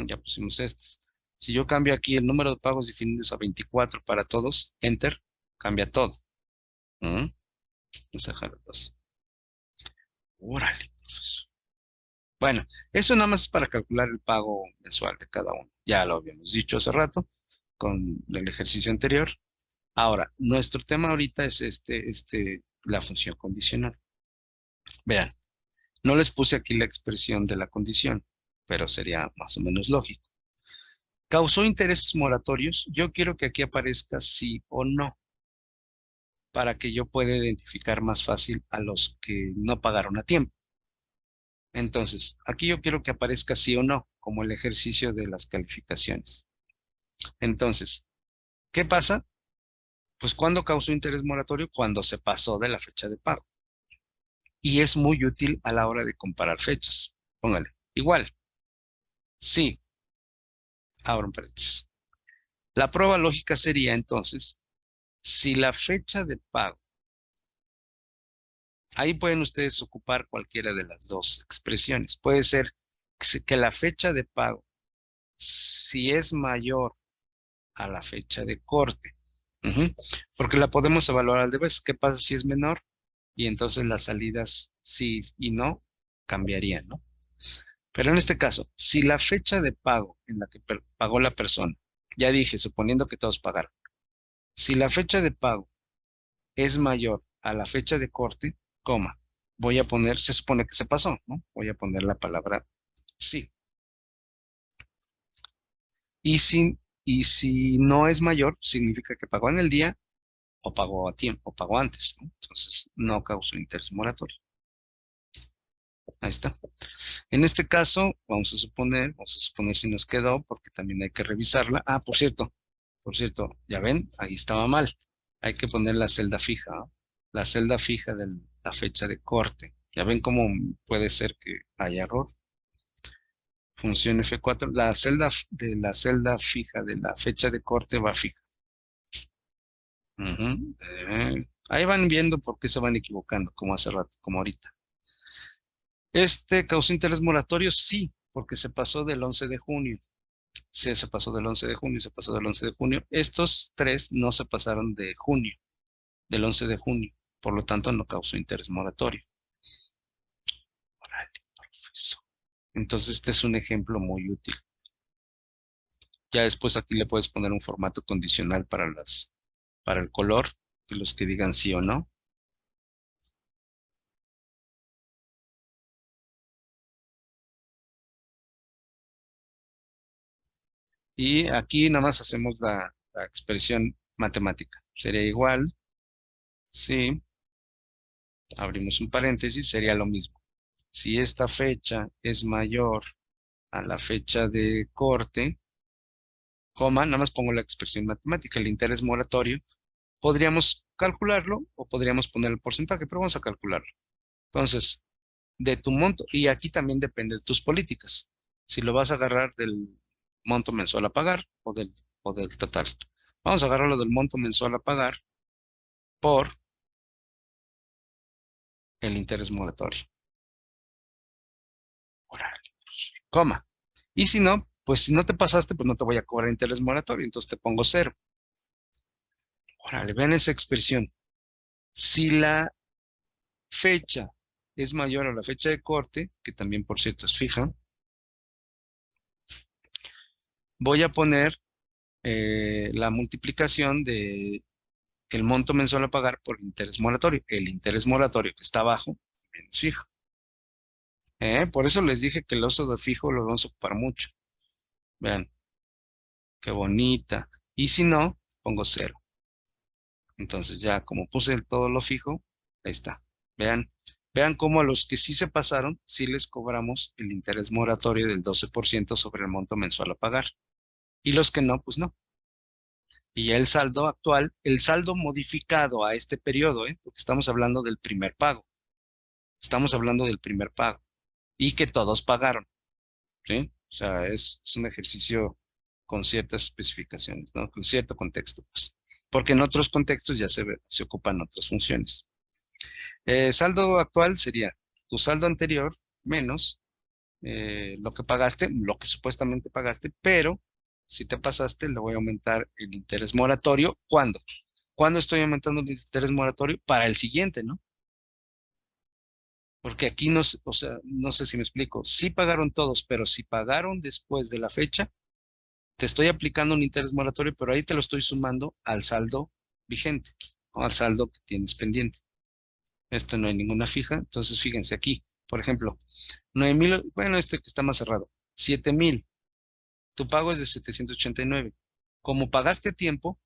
Ya pusimos estas. Si yo cambio aquí el número de pagos definidos a 24 para todos, enter, cambia todo. Vamos a dejar dos. Órale, profesor. Bueno, eso nada más es para calcular el pago mensual de cada uno. Ya lo habíamos dicho hace rato con el ejercicio anterior. Ahora, nuestro tema ahorita es la función condicional. Vean, no les puse aquí la expresión de la condición, pero sería más o menos lógico. ¿Causó intereses moratorios? Yo quiero que aquí aparezca sí o no, para que yo pueda identificar más fácil a los que no pagaron a tiempo. Entonces, aquí yo quiero que aparezca sí o no, como el ejercicio de las calificaciones. Entonces, ¿qué pasa? Pues ¿cuándo causó interés moratorio? Cuando se pasó de la fecha de pago. Y es muy útil a la hora de comparar fechas. Póngale, igual, sí, abro un paréntesis. La prueba lógica sería entonces, si la fecha de pago, ahí pueden ustedes ocupar cualquiera de las dos expresiones. Puede ser que la fecha de pago, si es mayor a la fecha de corte, porque la podemos evaluar al revés. ¿Qué pasa si es menor? Y entonces las salidas sí y no cambiarían, ¿no? Pero en este caso, si la fecha de pago en la que pagó la persona, ya dije, suponiendo que todos pagaron, si la fecha de pago es mayor a la fecha de corte, coma, voy a poner, se supone que se pasó, ¿no? Voy a poner la palabra sí. Y si no es mayor, significa que pagó en el día o pagó a tiempo, o pagó antes, ¿no? Entonces, no causó interés moratorio. Ahí está. En este caso, vamos a suponer si nos quedó, porque también hay que revisarla. Ah, por cierto, ya ven, ahí estaba mal. Hay que poner la celda fija, ¿no? La celda fija de la fecha de corte. Ya ven cómo puede ser que haya error. Función F4, de la celda fija de la fecha de corte va fija. Ahí van viendo por qué se van equivocando, como hace rato, como ahorita. ¿Causó interés moratorio? Sí, porque se pasó del 11 de junio. Sí, se pasó del 11 de junio, se pasó del 11 de junio. Estos tres no se pasaron de junio, del 11 de junio. Por lo tanto, no causó interés moratorio. Órale, profesor. Entonces, este es un ejemplo muy útil. Ya después aquí le puedes poner un formato condicional para el color, y los que digan sí o no. Y aquí nada más hacemos la expresión matemática. Sería igual, si abrimos un paréntesis, sería lo mismo. Si esta fecha es mayor a la fecha de corte, coma, nada más pongo la expresión matemática, el interés moratorio, podríamos calcularlo o podríamos poner el porcentaje, pero vamos a calcularlo. Entonces, de tu monto, y aquí también depende de tus políticas, si lo vas a agarrar del monto mensual a pagar o del total. Vamos a agarrarlo del monto mensual a pagar por el interés moratorio. Órale, coma. Y si no, pues si no te pasaste, pues no te voy a cobrar interés moratorio, entonces te pongo cero. Órale, vean esa expresión. Si la fecha es mayor a la fecha de corte, que también por cierto es fija, voy a poner la multiplicación de el monto mensual a pagar por el interés moratorio. El interés moratorio que está abajo también es fijo. Por eso les dije que el oso de fijo lo vamos a ocupar mucho. Vean, qué bonita. Y si no, pongo cero. Entonces ya como puse todo lo fijo, ahí está. Vean, vean cómo a los que sí se pasaron, sí les cobramos el interés moratorio del 12% sobre el monto mensual a pagar. Y los que no, pues no. Y ya el saldo actual, el saldo modificado a este periodo, porque estamos hablando del primer pago. Estamos hablando del primer pago. Y que todos pagaron, ¿sí? O sea, es un ejercicio con ciertas especificaciones, ¿no? Con cierto contexto, pues. Porque en otros contextos ya se ocupan otras funciones. Saldo actual sería tu saldo anterior menos lo que pagaste, lo que supuestamente pagaste, pero si te pasaste, le voy a aumentar el interés moratorio. ¿Cuándo? ¿Cuándo estoy aumentando el interés moratorio? Para el siguiente, ¿no? Porque aquí no, o sea, no sé si me explico. Sí pagaron todos, pero si pagaron después de la fecha, te estoy aplicando un interés moratorio, pero ahí te lo estoy sumando al saldo vigente o al saldo que tienes pendiente. Esto no hay ninguna fija, entonces fíjense aquí, por ejemplo, 9,000, bueno, este que está más cerrado, 7,000, tu pago es de 789. Como pagaste a tiempo,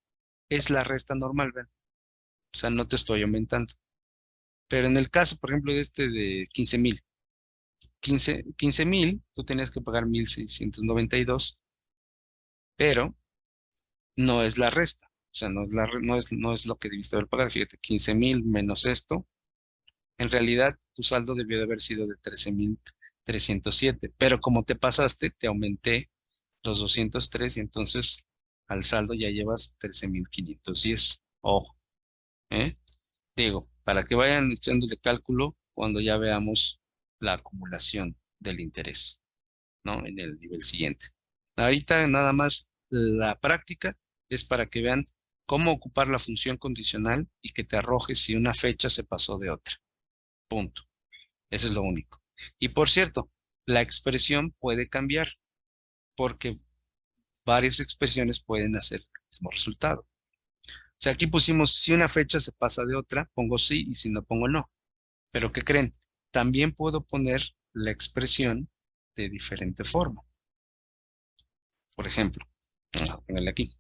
es la resta normal, ¿ven? O sea, no te estoy aumentando. Pero en el caso, por ejemplo, de este de 15,000, 15,000, tú tenías que pagar 1,692, pero no es la resta. O sea, no es lo que debiste haber pagado. Fíjate, 15,000 menos esto. En realidad, tu saldo debió de haber sido de 13,307. Pero como te pasaste, te aumenté los 203 y entonces al saldo ya llevas 13,510. Ojo, ¿eh? Digo, para que vayan echándole cálculo cuando ya veamos la acumulación del interés, ¿no? En el nivel siguiente. Ahorita nada más la práctica es para que vean cómo ocupar la función condicional y que te arroje si una fecha se pasó de otra. Punto. Eso es lo único. Y por cierto, la expresión puede cambiar porque varias expresiones pueden hacer el mismo resultado. O sea, aquí pusimos si una fecha se pasa de otra, pongo sí y si no pongo no. Pero ¿qué creen? También puedo poner la expresión de diferente forma. Por ejemplo, vamos a ponerle aquí.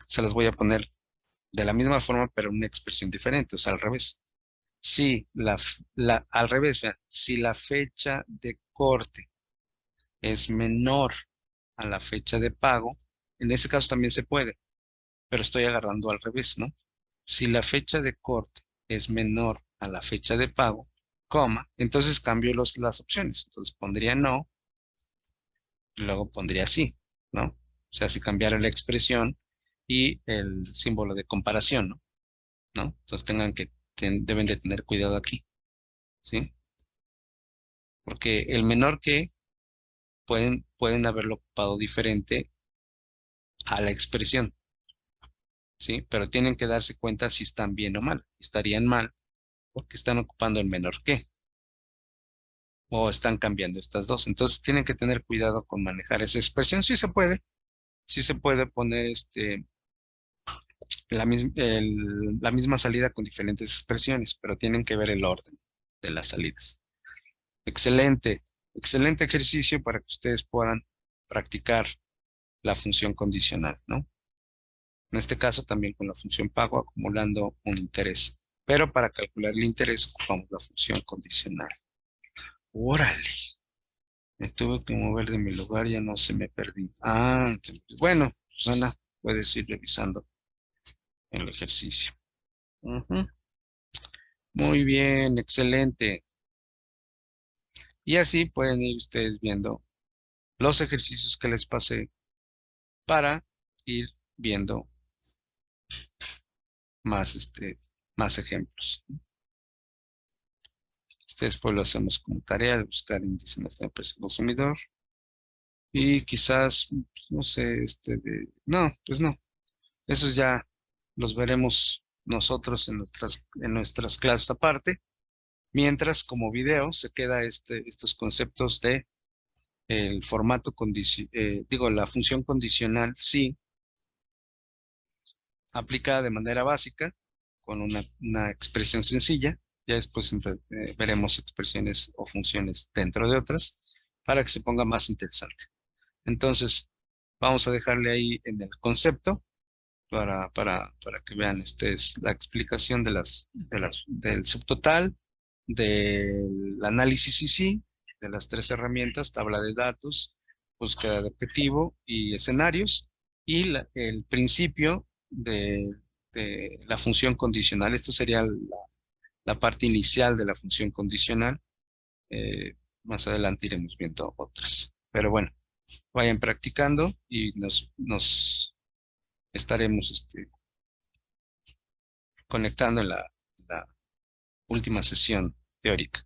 Se las voy a poner de la misma forma, pero una expresión diferente, o sea, al revés. Si al revés, vean, si la fecha de corte es menor a la fecha de pago, en ese caso también se puede, pero estoy agarrando al revés, ¿no? Si la fecha de corte es menor a la fecha de pago, coma, entonces cambio las opciones. Entonces pondría no y luego pondría sí, ¿no? O sea, si cambiara la expresión y el símbolo de comparación, ¿no? ¿No? Entonces deben de tener cuidado aquí, ¿sí? Porque el menor que pueden haberlo ocupado diferente a la expresión, ¿sí? Pero tienen que darse cuenta si están bien o mal. Estarían mal porque están ocupando el menor que o están cambiando estas dos. Entonces tienen que tener cuidado con manejar esa expresión. Sí se puede poner la misma salida con diferentes expresiones, pero tienen que ver el orden de las salidas. Excelente, excelente ejercicio para que ustedes puedan practicar la función condicional, ¿no? En este caso también con la función pago acumulando un interés. Pero para calcular el interés ocupamos la función condicional. Órale, me tuve que mover de mi lugar, ya no se me perdí. Bueno, Susana, puedes ir revisando el ejercicio. Ujú. Muy bien, excelente. Y así pueden ir ustedes viendo los ejercicios que les pasé para ir viendo más, más ejemplos. Después lo hacemos como tarea de buscar índice nacional de precio consumidor. Y quizás, no sé, no, pues no. Esos ya los veremos nosotros en nuestras clases aparte. Mientras, como video, se queda estos conceptos de el formato digo, la función condicional sí aplicada de manera básica con una expresión sencilla. Ya después veremos expresiones o funciones dentro de otras para que se ponga más interesante. Entonces, vamos a dejarle ahí en el concepto para que vean, esta es la explicación del subtotal, del análisis y sí, de las tres herramientas, tabla de datos, búsqueda de objetivo y escenarios, y el principio de la función condicional. Esto sería la parte inicial de la función condicional. Más adelante iremos viendo otras. Pero bueno, vayan practicando y nos estaremos conectando en la última sesión teórica.